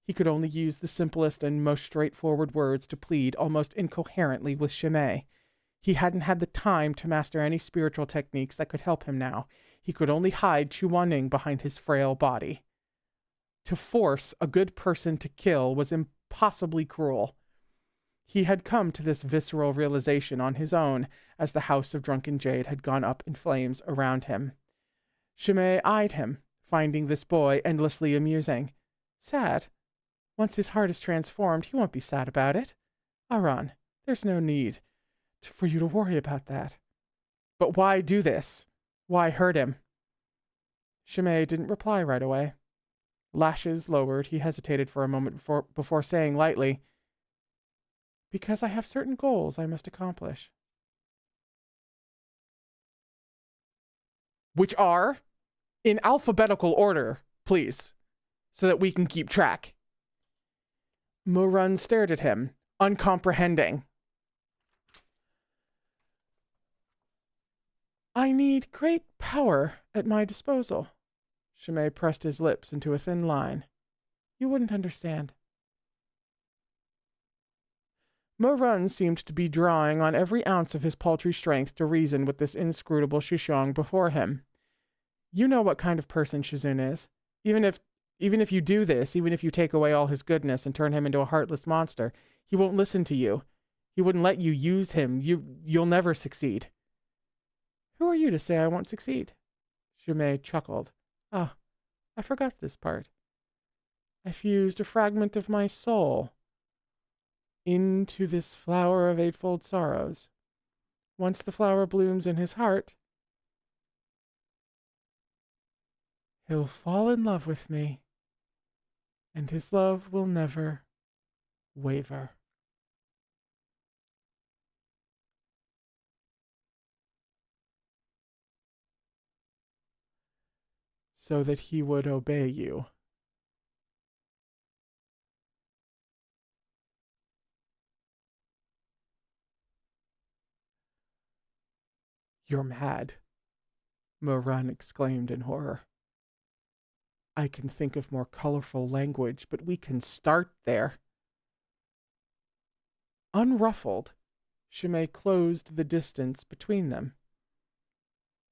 Speaker 1: He could only use the simplest and most straightforward words to plead almost incoherently with Shimei. He hadn't had the time to master any spiritual techniques that could help him now. He could only hide Chuaning behind his frail body. To force a good person to kill was impossibly cruel. He had come to this visceral realization on his own as the House of Drunken Jade had gone up in flames around him. Shimei eyed him, finding this boy endlessly amusing. Sad. Once his heart is transformed, he won't be sad about it. Aran, there's no need for you to worry about that. But why do this? Why hurt him? Shimei didn't reply right away. Lashes lowered, he hesitated for a moment before saying lightly, because I have certain goals I must accomplish. Which are? In alphabetical order, please, so that we can keep track. Morun stared at him, uncomprehending. I need great power at my disposal. Shimei pressed his lips into a thin line. You wouldn't understand. Mo-Run seemed to be drawing on every ounce of his paltry strength to reason with this inscrutable Shishong before him. You know what kind of person Shizun is. Even if you do this, even if you take away all his goodness and turn him into a heartless monster, he won't listen to you. He wouldn't let you use him. You'll never succeed. Who are you to say I won't succeed? Shumei chuckled. Ah, I forgot this part. I fused a fragment of my soul into this flower of eightfold sorrows. Once the flower blooms in his heart, he'll fall in love with me, and his love will never waver. So that he would obey you. You're mad, Mo-Run exclaimed in horror. I can think of more colorful language, but we can start there. Unruffled, Shumei closed the distance between them.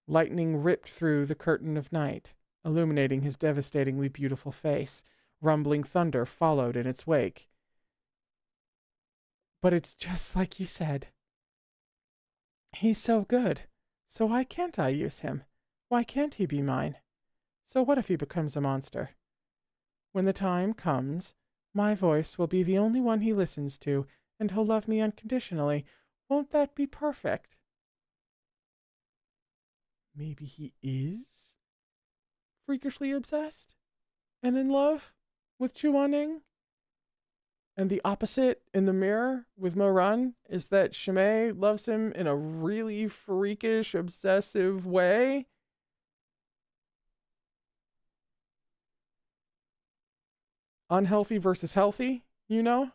Speaker 1: Lightning ripped through the curtain of night, illuminating his devastatingly beautiful face. Rumbling thunder followed in its wake. But it's just like you said. He's so good. So why can't I use him? Why can't he be mine? So what if he becomes a monster? When the time comes, my voice will be the only one he listens to, and he'll love me unconditionally. Won't that be perfect? Maybe he is freakishly obsessed and in love with Chuaning? And the opposite in the mirror with Mo-Run is that Shumei loves him in a really freakish, obsessive way. Unhealthy versus healthy, you know?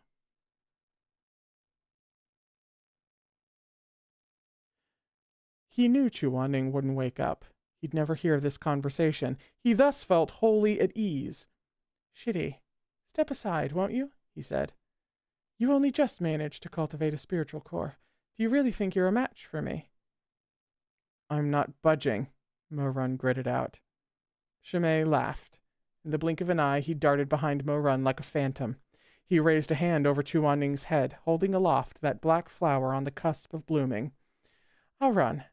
Speaker 1: He knew Chuaning wouldn't wake up. He'd never hear this conversation. He thus felt wholly at ease. Shitty, step aside, won't you? He said. You only just managed to cultivate a spiritual core. Do you really think you're a match for me? I'm not budging, Mo-Run gritted out. Shumei laughed. In the blink of an eye, he darted behind Mo-Run like a phantom. He raised a hand over Chuaning's head, holding aloft that black flower on the cusp of blooming. I'll run.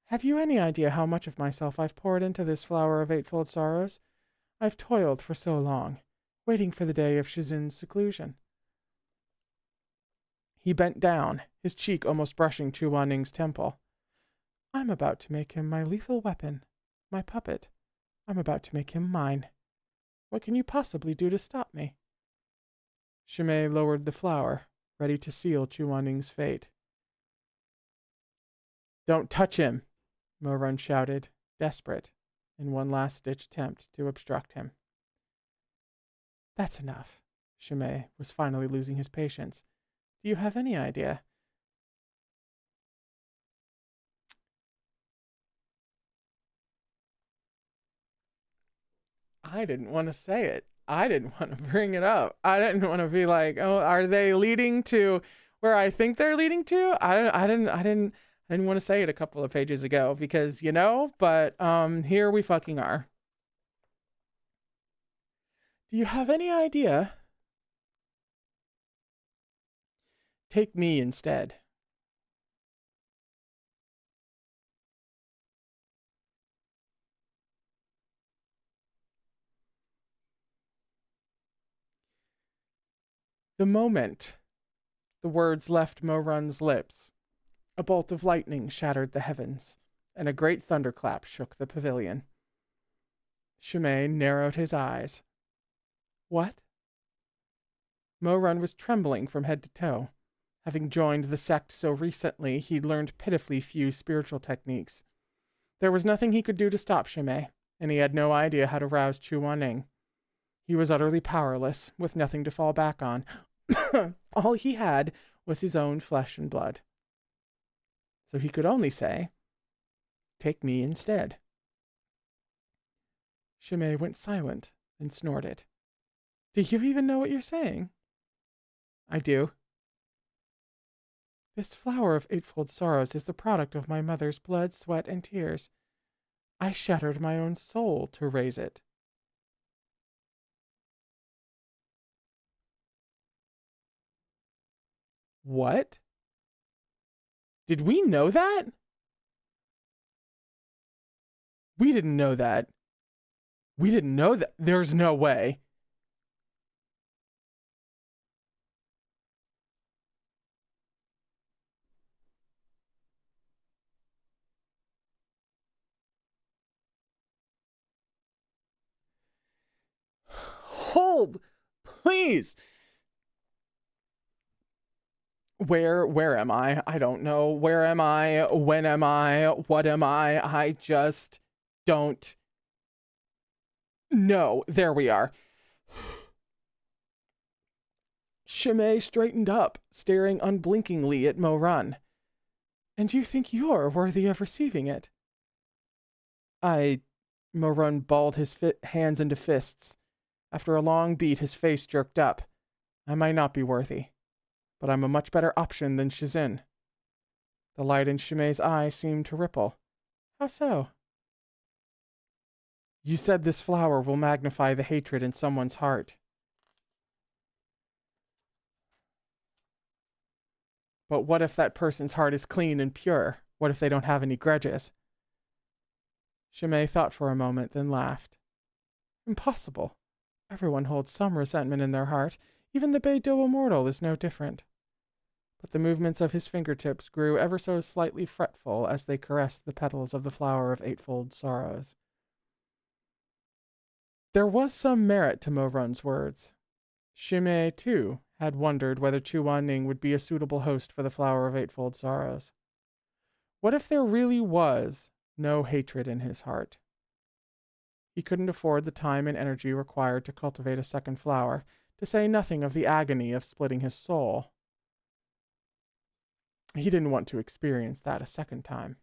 Speaker 1: Have you any idea how much of myself I've poured into this flower of eightfold sorrows? I've toiled for so long, waiting for the day of Shizun's seclusion. He bent down, his cheek almost brushing Chuaning's temple. I'm about to make him my lethal weapon, my puppet. I'm about to make him mine. What can you possibly do to stop me? Shumei lowered the flower, ready to seal Chuaning's fate. Don't touch him, Mo-Run shouted, desperate, in one last-ditch attempt to obstruct him. That's enough. Shumei was finally losing his patience. Do you have any idea? I didn't want to say it. I didn't want to bring it up. I didn't want to be like, oh, are they leading to where I think they're leading to? I didn't want to say it a couple of pages ago because, but here we fucking are. Do you have any idea? Take me instead. The moment the words left Mo-Run's lips, a bolt of lightning shattered the heavens, and a great thunderclap shook the pavilion. Shumei narrowed his eyes. What? Mo-Run was trembling from head to toe. Having joined the sect so recently, he'd learned pitifully few spiritual techniques. There was nothing he could do to stop Shumei, and he had no idea how to rouse Chuaning. He was utterly powerless, with nothing to fall back on. All he had was his own flesh and blood. So he could only say, take me instead. Shumei went silent and snorted. Do you even know what you're saying? I do. This flower of eightfold sorrows is the product of my mother's blood, sweat, and tears. I shattered my own soul to raise it. What? Did we know that? We didn't know that. We didn't know that. There's no way. Hold! Please! Where am I? I don't know. Where am I? When am I? What am I? I just don't know. There we are. Shimei straightened up, staring unblinkingly at Mo-Run. And you think you're worthy of receiving it? Mo-Run balled his hands into fists. After a long beat, his face jerked up. I might not be worthy, but I'm a much better option than Shizin. The light in Shimei's eye seemed to ripple. How so? You said this flower will magnify the hatred in someone's heart. But what if that person's heart is clean and pure? What if they don't have any grudges? Shimei thought for a moment, then laughed. Impossible. Everyone holds some resentment in their heart. Even the Beidou immortal is no different. But the movements of his fingertips grew ever so slightly fretful as they caressed the petals of the flower of eightfold sorrows. There was some merit to Mo-Run's words. Shimei, too, had wondered whether Chu Wan-Ning would be a suitable host for the flower of eightfold sorrows. What if there really was no hatred in his heart? He couldn't afford the time and energy required to cultivate a second flower, to say nothing of the agony of splitting his soul. He didn't want to experience that a second time.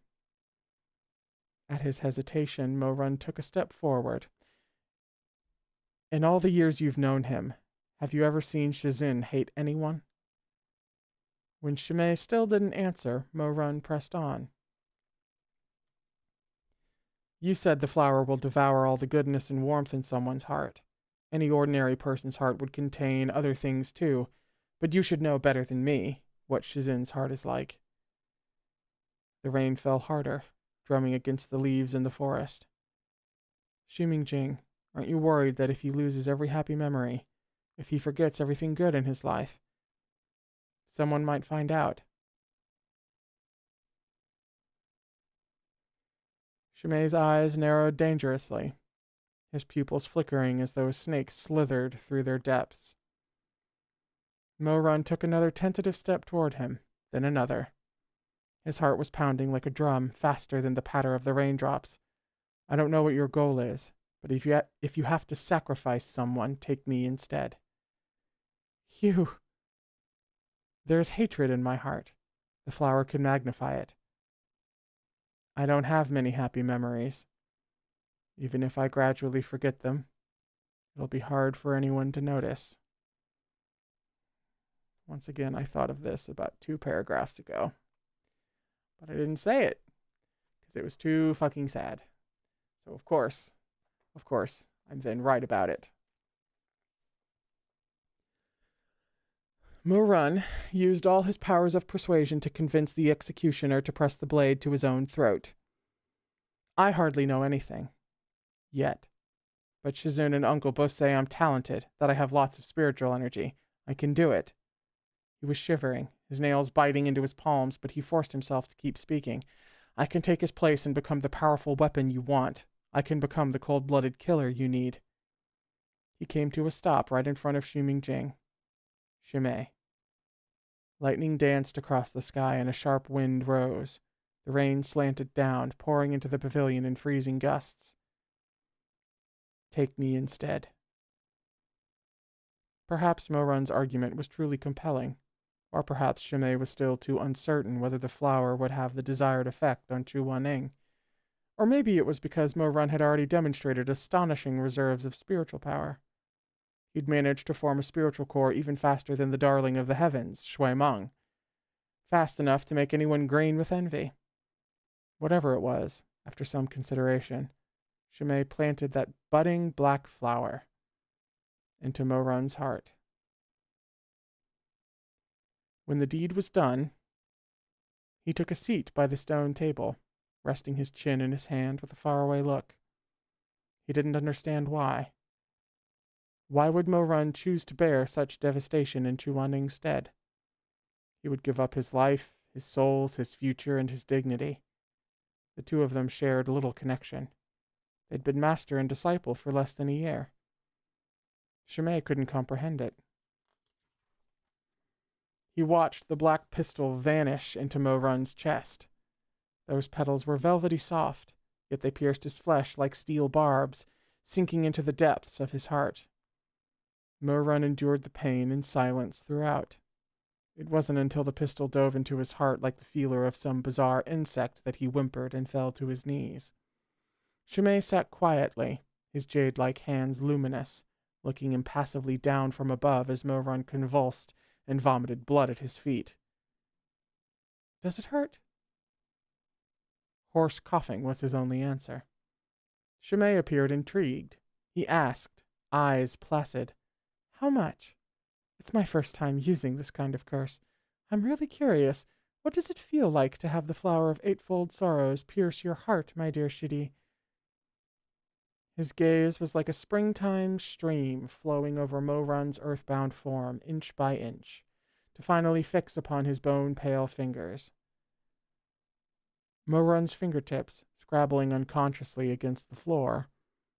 Speaker 1: At his hesitation, Mo-Run took a step forward. In all the years you've known him, have you ever seen Shizin hate anyone? When Shimei still didn't answer, Mo-Run pressed on. You said the flower will devour all the goodness and warmth in someone's heart. Any ordinary person's heart would contain other things too, but you should know better than me what Shizin's heart is like. The rain fell harder, drumming against the leaves in the forest. Ximing-Jing, aren't you worried that if he loses every happy memory, if he forgets everything good in his life, someone might find out? Shimei's eyes narrowed dangerously, his pupils flickering as though a snake slithered through their depths. Mo-Run took another tentative step toward him, then another. His heart was pounding like a drum, faster than the patter of the raindrops. I don't know what your goal is, but if you have to sacrifice someone, take me instead. Hugh. There's hatred in my heart. The flower can magnify it. I don't have many happy memories. Even if I gradually forget them, it'll be hard for anyone to notice. Once again, I thought of this about 2 paragraphs ago. But I didn't say it, because it was too fucking sad. So of course, I'm then right about it. Mo-Run used all his powers of persuasion to convince the executioner to press the blade to his own throat. I hardly know anything. Yet. But Shizun and Uncle both say I'm talented, that I have lots of spiritual energy. I can do it. He was shivering, his nails biting into his palms, but he forced himself to keep speaking. I can take his place and become the powerful weapon you want. I can become the cold-blooded killer you need. He came to a stop right in front of Ximing-Jing. Shimei. Lightning danced across the sky and a sharp wind rose. The rain slanted down, pouring into the pavilion in freezing gusts. Take me instead. Perhaps Mo-Run's argument was truly compelling, or perhaps Shimei was still too uncertain whether the flower would have the desired effect on Chu Wan-Ning. Or maybe it was because Mo-Run had already demonstrated astonishing reserves of spiritual power. He'd managed to form a spiritual core even faster than the darling of the heavens, Shui Meng. fast enough to make anyone green with envy. Whatever it was, after some consideration, Shimei planted that budding black flower into Mo-Run's heart. When the deed was done, he took a seat by the stone table, resting his chin in his hand with a faraway look. He didn't understand why. Why would Mo-Run choose to bear such devastation in Chuaning's stead? He would give up his life, his souls, his future, and his dignity. The two of them shared little connection. They'd been master and disciple for less than a year. Shimei couldn't comprehend it. He watched the black pistol vanish into Mo-Run's chest. Those petals were velvety soft, yet they pierced his flesh like steel barbs, sinking into the depths of his heart. Mo-Run endured the pain in silence throughout. It wasn't until the pistol dove into his heart like the feeler of some bizarre insect that he whimpered and fell to his knees. Shimei sat quietly, his jade-like hands luminous, looking impassively down from above as Mo-Run convulsed and vomited blood at his feet. "Does it hurt?" Hoarse coughing was his only answer. Shimei appeared intrigued. He asked, eyes placid, "How much? It's my first time using this kind of curse. I'm really curious. What does it feel like to have the flower of eightfold sorrows pierce your heart, my dear Shidi?" His gaze was like a springtime stream flowing over Mo-Run's earthbound form, inch by inch, to finally fix upon his bone-pale fingers. Mo-Run's fingertips, scrabbling unconsciously against the floor,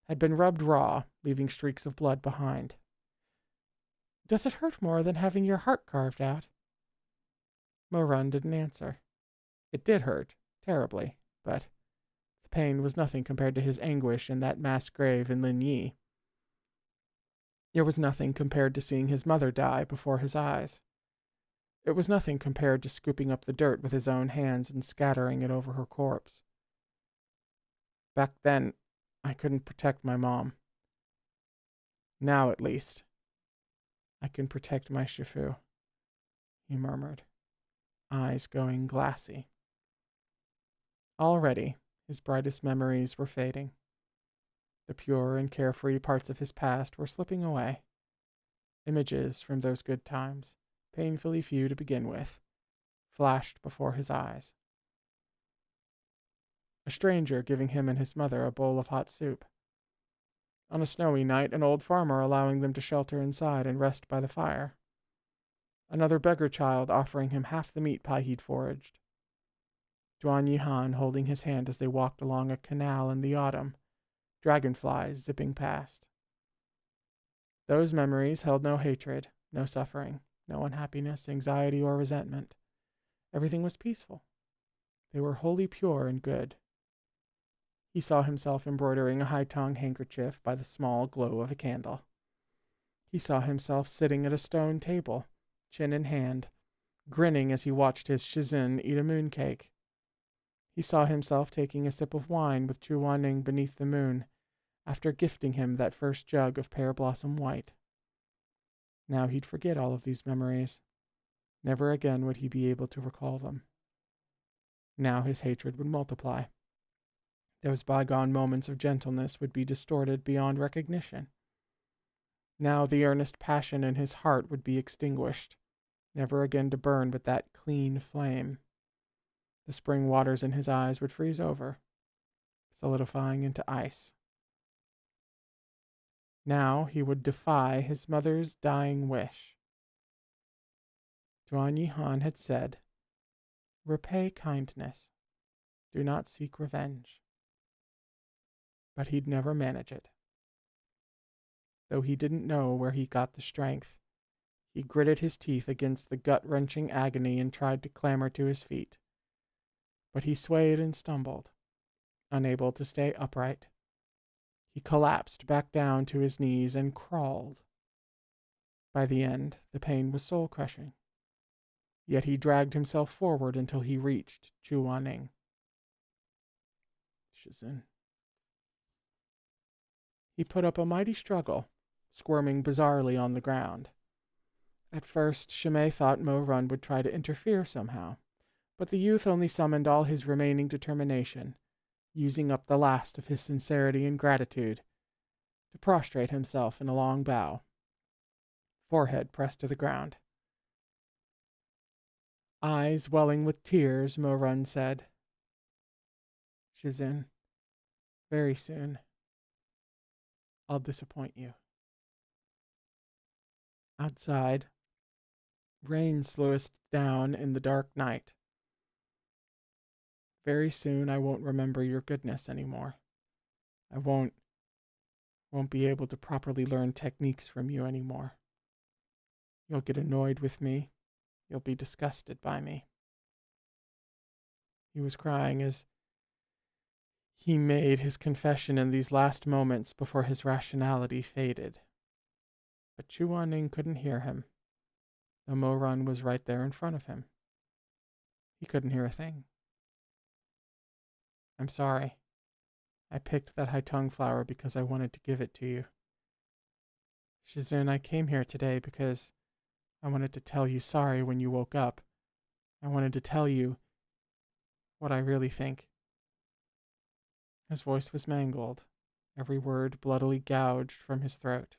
Speaker 1: had been rubbed raw, leaving streaks of blood behind. "Does it hurt more than having your heart carved out?" Mo-Run didn't answer. It did hurt, terribly, but the pain was nothing compared to his anguish in that mass grave in Lin Yi. It was nothing compared to seeing his mother die before his eyes. It was nothing compared to scooping up the dirt with his own hands and scattering it over her corpse. Back then, I couldn't protect my mom. Now, at least, I can protect my Shifu, he murmured, eyes going glassy. Already, his brightest memories were fading. The pure and carefree parts of his past were slipping away. Images from those good times, painfully few to begin with, flashed before his eyes. A stranger giving him and his mother a bowl of hot soup. On a snowy night, an old farmer allowing them to shelter inside and rest by the fire. Another beggar child offering him half the meat pie he'd foraged. Duan Yihan holding his hand as they walked along a canal in the autumn, dragonflies zipping past. Those memories held no hatred, no suffering, no unhappiness, anxiety, or resentment. Everything was peaceful. They were wholly pure and good. He saw himself embroidering a high-tongued handkerchief by the small glow of a candle. He saw himself sitting at a stone table, chin in hand, grinning as he watched his shizun eat a mooncake. He saw himself taking a sip of wine with Chuaning beneath the moon, after gifting him that first jug of pear blossom white. Now he'd forget all of these memories. Never again would he be able to recall them. Now his hatred would multiply. Those bygone moments of gentleness would be distorted beyond recognition. Now the earnest passion in his heart would be extinguished, never again to burn but that clean flame. The spring waters in his eyes would freeze over, solidifying into ice. Now he would defy his mother's dying wish. Duan Yihan had said, "Repay kindness. Do not seek revenge." But he'd never manage it. Though he didn't know where he got the strength, he gritted his teeth against the gut-wrenching agony and tried to clamber to his feet. But he swayed and stumbled, unable to stay upright. He collapsed back down to his knees and crawled. By the end, the pain was soul-crushing. Yet he dragged himself forward until he reached Chuaning. Shizun. He put up a mighty struggle, squirming bizarrely on the ground. At first, Shimei thought Mo Run would try to interfere somehow, but the youth only summoned all his remaining determination, using up the last of his sincerity and gratitude, to prostrate himself in a long bow, forehead pressed to the ground. Eyes welling with tears, Mo Run said, "Shizun, very soon, I'll disappoint you." Outside, rain slowest down in the dark night. Very soon I won't remember your goodness anymore. I won't be able to properly learn techniques from you anymore. You'll get annoyed with me. You'll be disgusted by me. He was crying as he made his confession in these last moments before his rationality faded. But Chu Wan-ning couldn't hear him. The Mo Run was right there in front of him. He couldn't hear a thing. "I'm sorry. I picked that Haitong flower because I wanted to give it to you. Shizun, I came here today because I wanted to tell you sorry when you woke up. I wanted to tell you what I really think." His voice was mangled, every word bloodily gouged from his throat.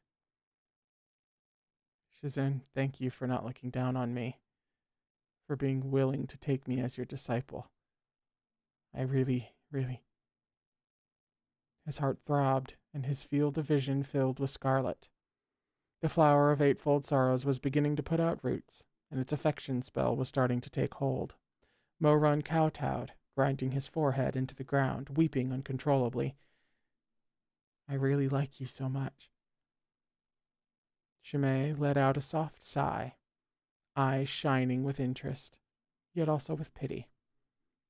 Speaker 1: "Shizun, thank you for not looking down on me, for being willing to take me as your disciple. I really, really..." His heart throbbed, and his field of vision filled with scarlet. The flower of eightfold sorrows was beginning to put out roots, and its affection spell was starting to take hold. Mo Run kowtowed, grinding his forehead into the ground, weeping uncontrollably. "I really like you so much." Shimei let out a soft sigh, eyes shining with interest, yet also with pity.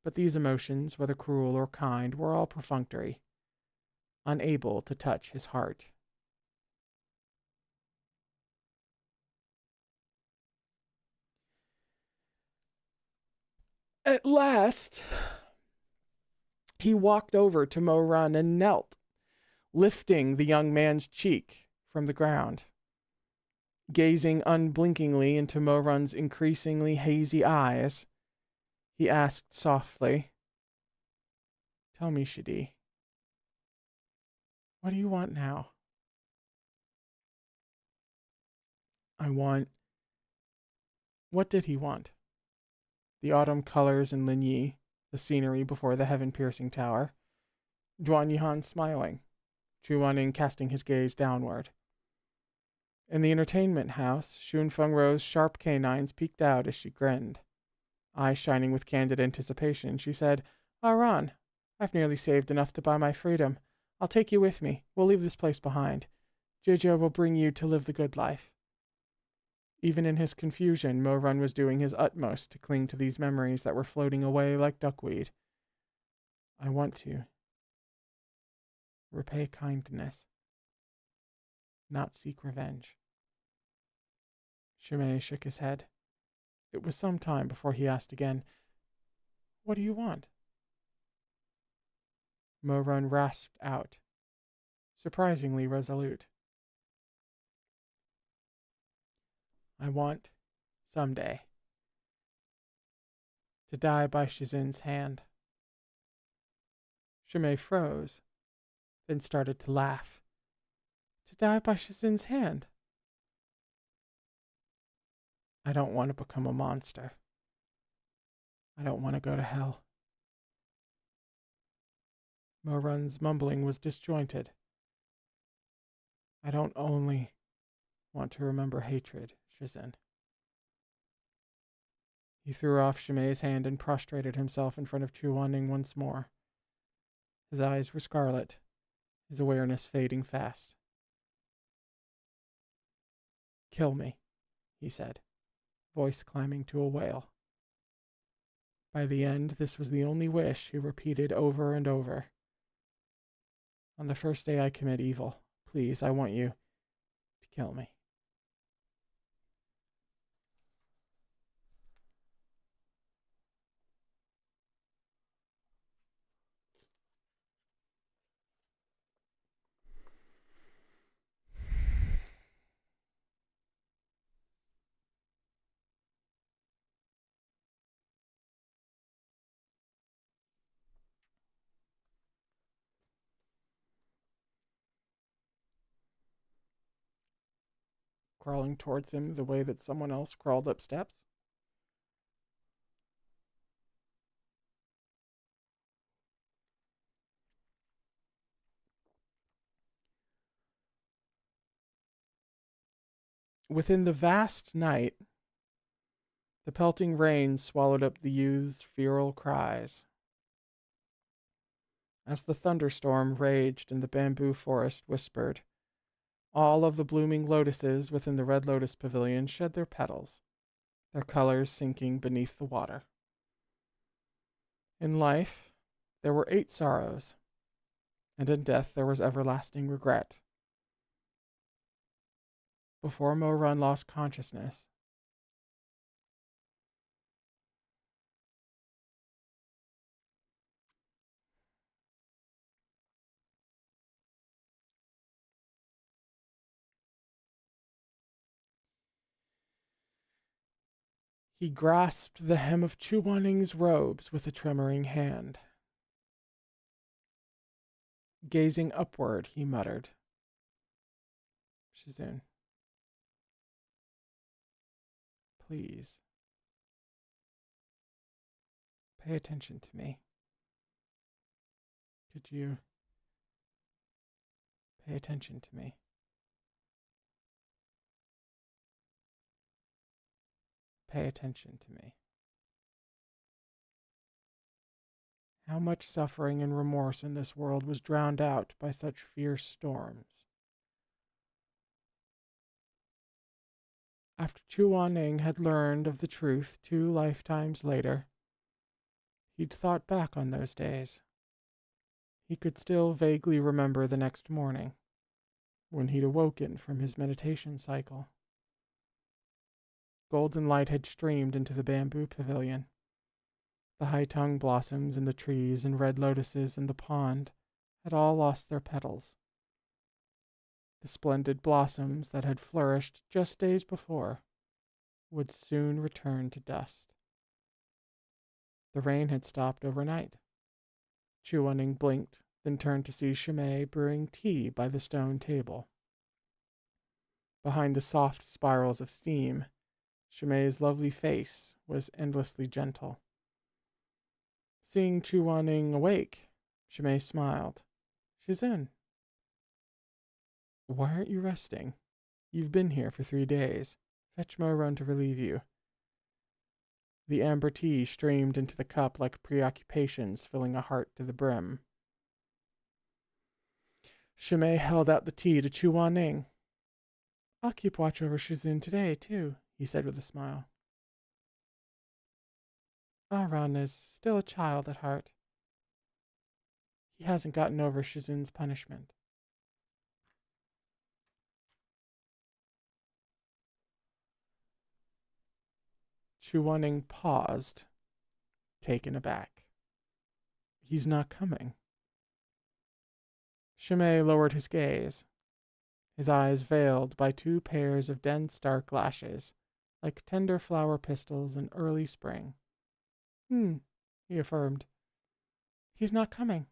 Speaker 1: But these emotions, whether cruel or kind, were all perfunctory, unable to touch his heart. At last, he walked over to Mo Run and knelt, lifting the young man's cheek from the ground. Gazing unblinkingly into Mo Run's increasingly hazy eyes, he asked softly, "Tell me, Shidi, what do you want now?" "I want..." What did he want? The autumn colors in Linyi, the scenery before the heaven-piercing tower, Duan Yihan smiling, Chu Wan-ning casting his gaze downward. In the entertainment house, Shun Feng-ro's sharp canines peeked out as she grinned. Eyes shining with candid anticipation, she said, "Ran, I've nearly saved enough to buy my freedom. I'll take you with me. We'll leave this place behind. Jejo will bring you to live the good life." Even in his confusion, Mo Run was doing his utmost to cling to these memories that were floating away like duckweed. "I want to repay kindness, not seek revenge." Shimei shook his head. It was some time before he asked again, "What do you want?" Mo Run rasped out, surprisingly resolute, "I want, someday, to die by Shizun's hand." Shimei froze, then started to laugh. "To die by Shizun's hand? I don't want to become a monster. I don't want to go to hell." Mo Run's mumbling was disjointed. "I don't only want to remember hatred, Shizun." He threw off Shimei's hand and prostrated himself in front of Chu Wan-ning once more. His eyes were scarlet, his awareness fading fast. "Kill me," he said, voice climbing to a wail. By the end, this was the only wish he repeated over and over. "On the first day I commit evil, please, I want you to kill me." crawling towards him the way that someone else crawled up steps. Within the vast night, the pelting rain swallowed up the youth's feral cries. As the thunderstorm raged and the bamboo forest whispered, all of the blooming lotuses within the Red Lotus Pavilion shed their petals, their colors sinking beneath the water. In life, there were 8 sorrows, and in death there was everlasting regret. Before Mo-Run lost consciousness, he grasped the hem of Chuwaning's robes with a tremoring hand. Gazing upward, he muttered, "Shizun, please, pay attention to me. Could you pay attention to me?" Pay attention to me. How much suffering and remorse in this world was drowned out by such fierce storms. After Chuaning had learned of the truth 2 lifetimes later, he'd thought back on those days. He could still vaguely remember the next morning, when he'd awoken from his meditation cycle. Golden light had streamed into the bamboo pavilion. The high-tongue blossoms in the trees and red lotuses in the pond had all lost their petals. The splendid blossoms that had flourished just days before would soon return to dust. The rain had stopped overnight. Chuaning blinked, then turned to see Shimei brewing tea by the stone table. Behind the soft spirals of steam, Shimei's lovely face was endlessly gentle. Seeing Chuaning awake, Shimei smiled. "Shizun, why aren't you resting? You've been here for 3 days. Fetch Mo-Run to relieve you." The amber tea streamed into the cup like preoccupations, filling a heart to the brim. Shimei held out the tea to Chuaning. "I'll keep watch over Shizun today, too," he said with a smile. "Ran is still a child at heart. He hasn't gotten over Shizun's punishment." Chuaning paused, taken aback. "He's not coming." Shimei lowered his gaze, his eyes veiled by 2 pairs of dense dark lashes, like tender flower pistils in early spring. He affirmed. "He's not coming.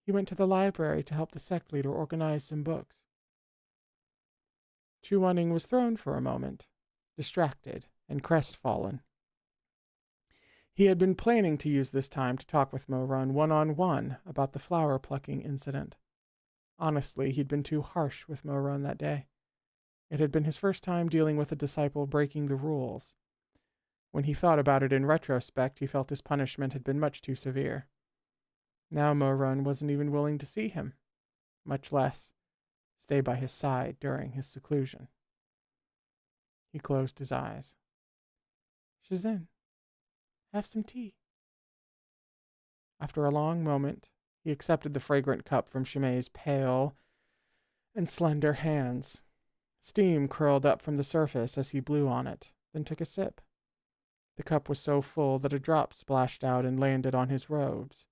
Speaker 1: He went to the library to help the sect leader organize some books." Chuaning was thrown for a moment, distracted and crestfallen. He had been planning to use this time to talk with Mo-Run one-on-one about the flower plucking incident. Honestly, he'd been too harsh with Mo-Run that day. It had been his first time dealing with a disciple breaking the rules. When he thought about it in retrospect, he felt his punishment had been much too severe. Now Mo-Run wasn't even willing to see him, much less stay by his side during his seclusion. He closed his eyes. "Shizun, have some tea." After a long moment, he accepted the fragrant cup from Shimei's pale and slender hands. Steam curled up from the surface as he blew on it, then took a sip. The cup was so full that a drop splashed out and landed on his robes.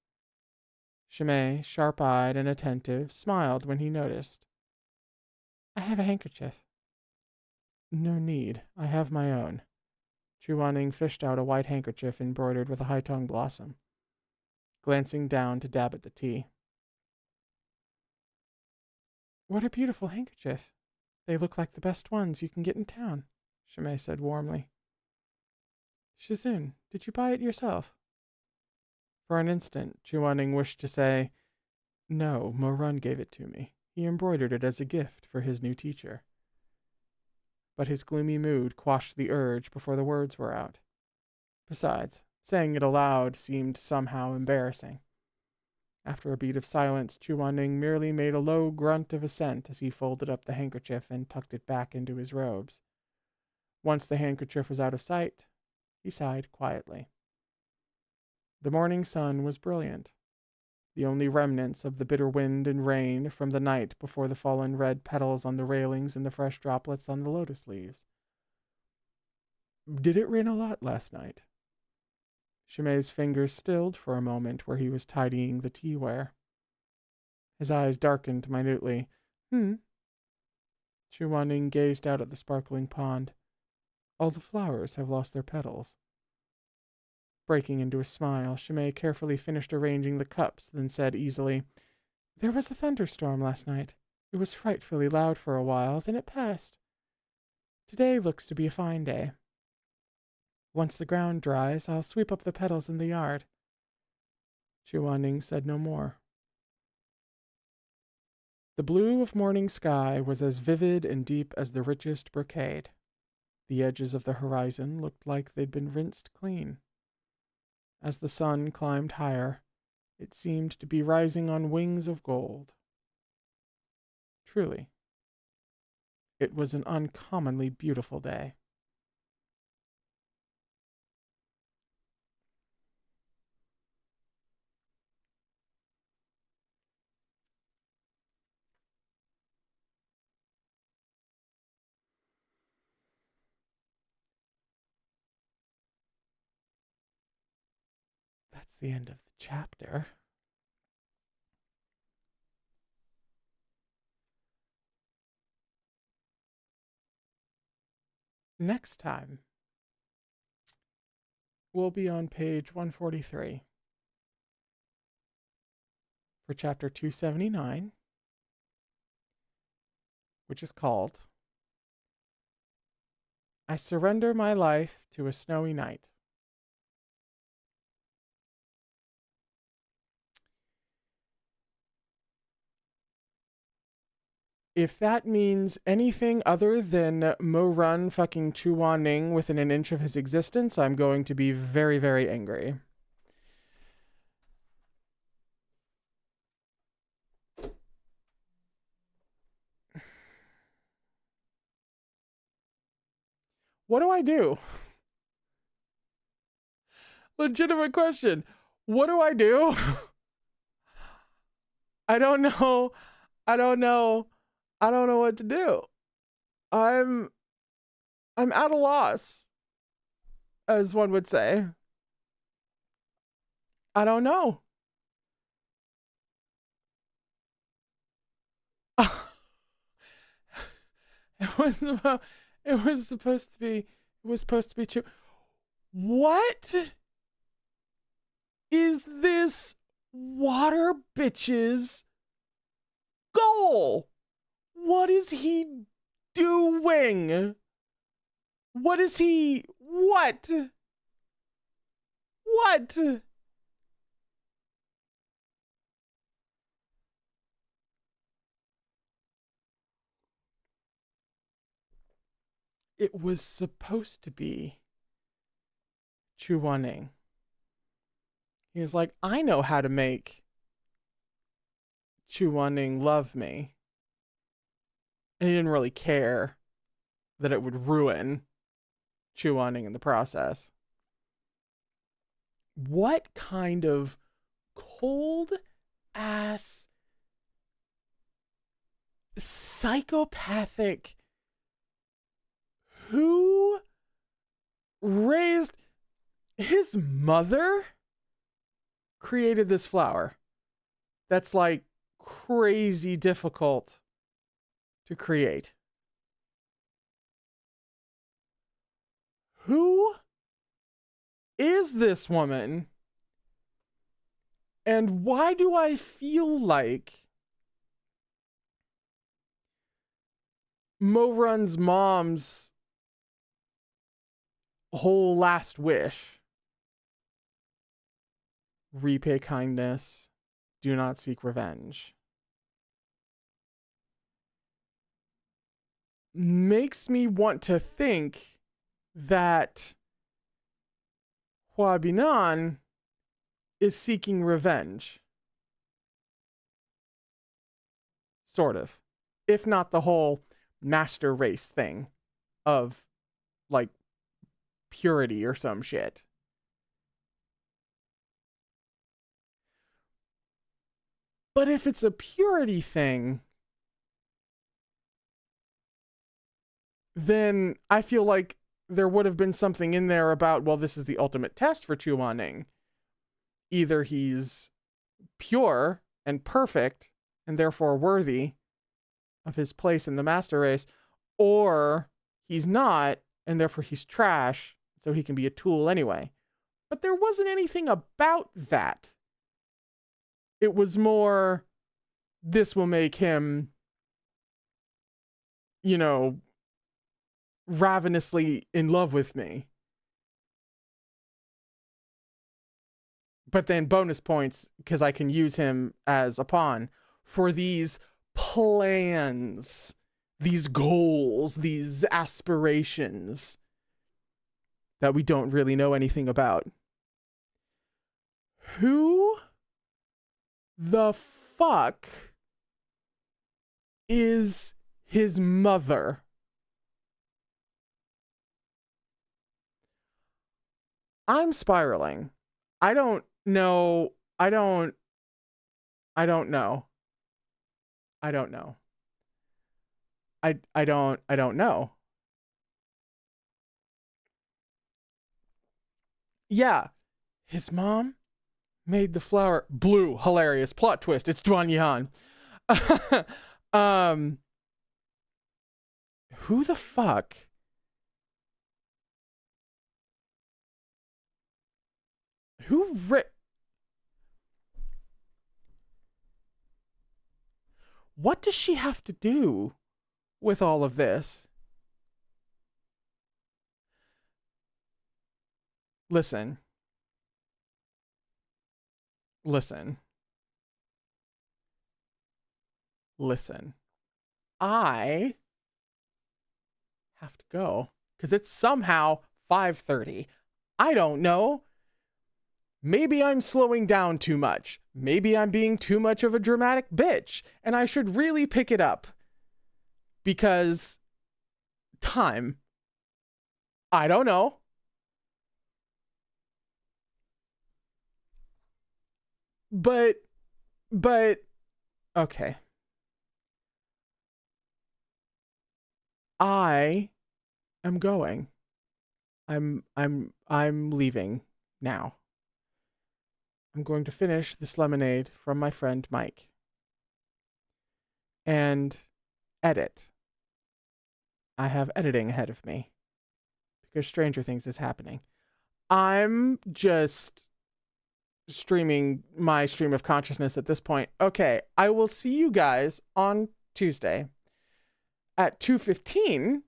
Speaker 1: Shimei, sharp-eyed and attentive, smiled when he noticed. "I have a handkerchief." "No need. I have my own." Chuaning fished out a white handkerchief embroidered with a high-tongue blossom, glancing down to dab at the tea. "What a beautiful handkerchief. They look like the best ones you can get in town, Shimei said warmly. Shizun, did you buy it yourself? For an instant, Chuaning wished to say, no, Mo-run gave it to me. He embroidered it as a gift for his new teacher. But his gloomy mood quashed the urge before the words were out. Besides, saying it aloud seemed somehow embarrassing. After a beat of silence, Chuaning merely made a low grunt of assent as he folded up the handkerchief and tucked it back into his robes. Once the handkerchief was out of sight, he sighed quietly. The morning sun was brilliant, the only remnants of the bitter wind and rain from the night before the fallen red petals on the railings and the fresh droplets on the lotus leaves. Did it rain a lot last night? Shimei's fingers stilled for a moment where he was tidying the teaware. His eyes darkened minutely. Chuaning gazed out at the sparkling pond. All the flowers have lost their petals. Breaking into a smile, Shimei carefully finished arranging the cups, then said easily, There was a thunderstorm last night. It was frightfully loud for a while, then it passed. Today looks to be a fine day. Once the ground dries, I'll sweep up the petals in the yard. Chuaning said no more. The blue of morning sky was as vivid and deep as the richest brocade. The edges of the horizon looked like they'd been rinsed clean. As the sun climbed higher, it seemed to be rising on wings of gold. Truly, it was an uncommonly beautiful day. That's the end of the chapter. Next time, we'll be on page 143 for chapter 279, which is called I Surrender My Life to a Snowy Night. If that means anything other than Mo-run fucking Chuaning within an inch of his existence, I'm going to be very, very angry. What do I do? Legitimate question. What do I do? I don't know. I don't know what to do. I'm at a loss, as one would say. I don't know. It was supposed to be true. What is this water bitch's goal? What is he doing? What is he... What? It was supposed to be Chuaning. He was like, I know how to make Chuaning love me. And he didn't really care that it would ruin Chuaning in the process. What kind of cold ass psychopathic who raised his mother created this flower that's like crazy difficult to create. Who is this woman? And why do I feel like Mo Run's mom's whole last wish, repay kindness, do not seek revenge, makes me want to think that Hua Binan is seeking revenge. Sort of. If not the whole master race thing of, like, purity or some shit. But if it's a purity thing, then I feel like there would have been something in there about, well, this is the ultimate test for Chu Wanning. Either he's pure and perfect and therefore worthy of his place in the master race, or he's not and therefore he's trash, so he can be a tool anyway. But there wasn't anything about that. It was more, this will make him, you know, ravenously in love with me. But then bonus points, because I can use him as a pawn for these plans, these goals, these aspirations that we don't really know anything about. Who the fuck is his mother? I'm spiraling. I don't know. I don't know. I don't know. I don't know. Yeah. His mom made the flower blue. Hilarious plot twist. It's Duan Yihan. Who the fuck? What does she have to do with all of this? Listen. I have to go because it's somehow 5:30. I don't know. Maybe I'm slowing down too much. Maybe I'm being too much of a dramatic bitch, and I should really pick it up. Because time. I don't know. But okay. I am going. I'm leaving now. I'm going to finish this lemonade from my friend Mike and edit. I have editing ahead of me because Stranger Things is happening. I'm just streaming my stream of consciousness at this point. Okay, I will see you guys on Tuesday at 2:15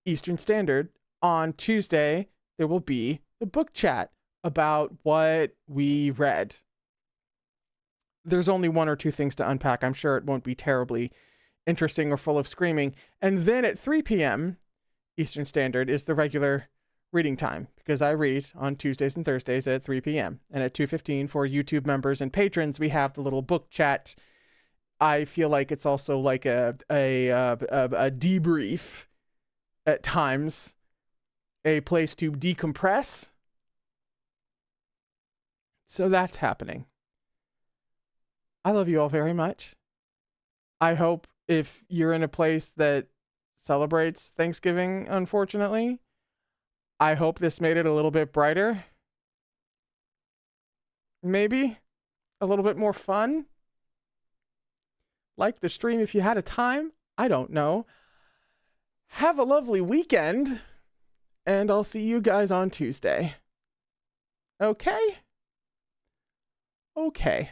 Speaker 1: Eastern Standard. On Tuesday, there will be the book chat about what we read. There's only one or two things to unpack. I'm sure it won't be terribly interesting or full of screaming. And then at 3 p.m. Eastern Standard is the regular reading time, because I read on Tuesdays and Thursdays at 3 p.m. And at 2:15 for YouTube members and patrons, we have the little book chat. I feel like it's also like a debrief at times, a place to decompress. So that's happening. I love you all very much. I hope if you're in a place that celebrates Thanksgiving, unfortunately, I hope this made it a little bit brighter. Maybe a little bit more fun. Like the stream if you had a time. I don't know. Have a lovely weekend, and I'll see you guys on Tuesday. Okay? Okay.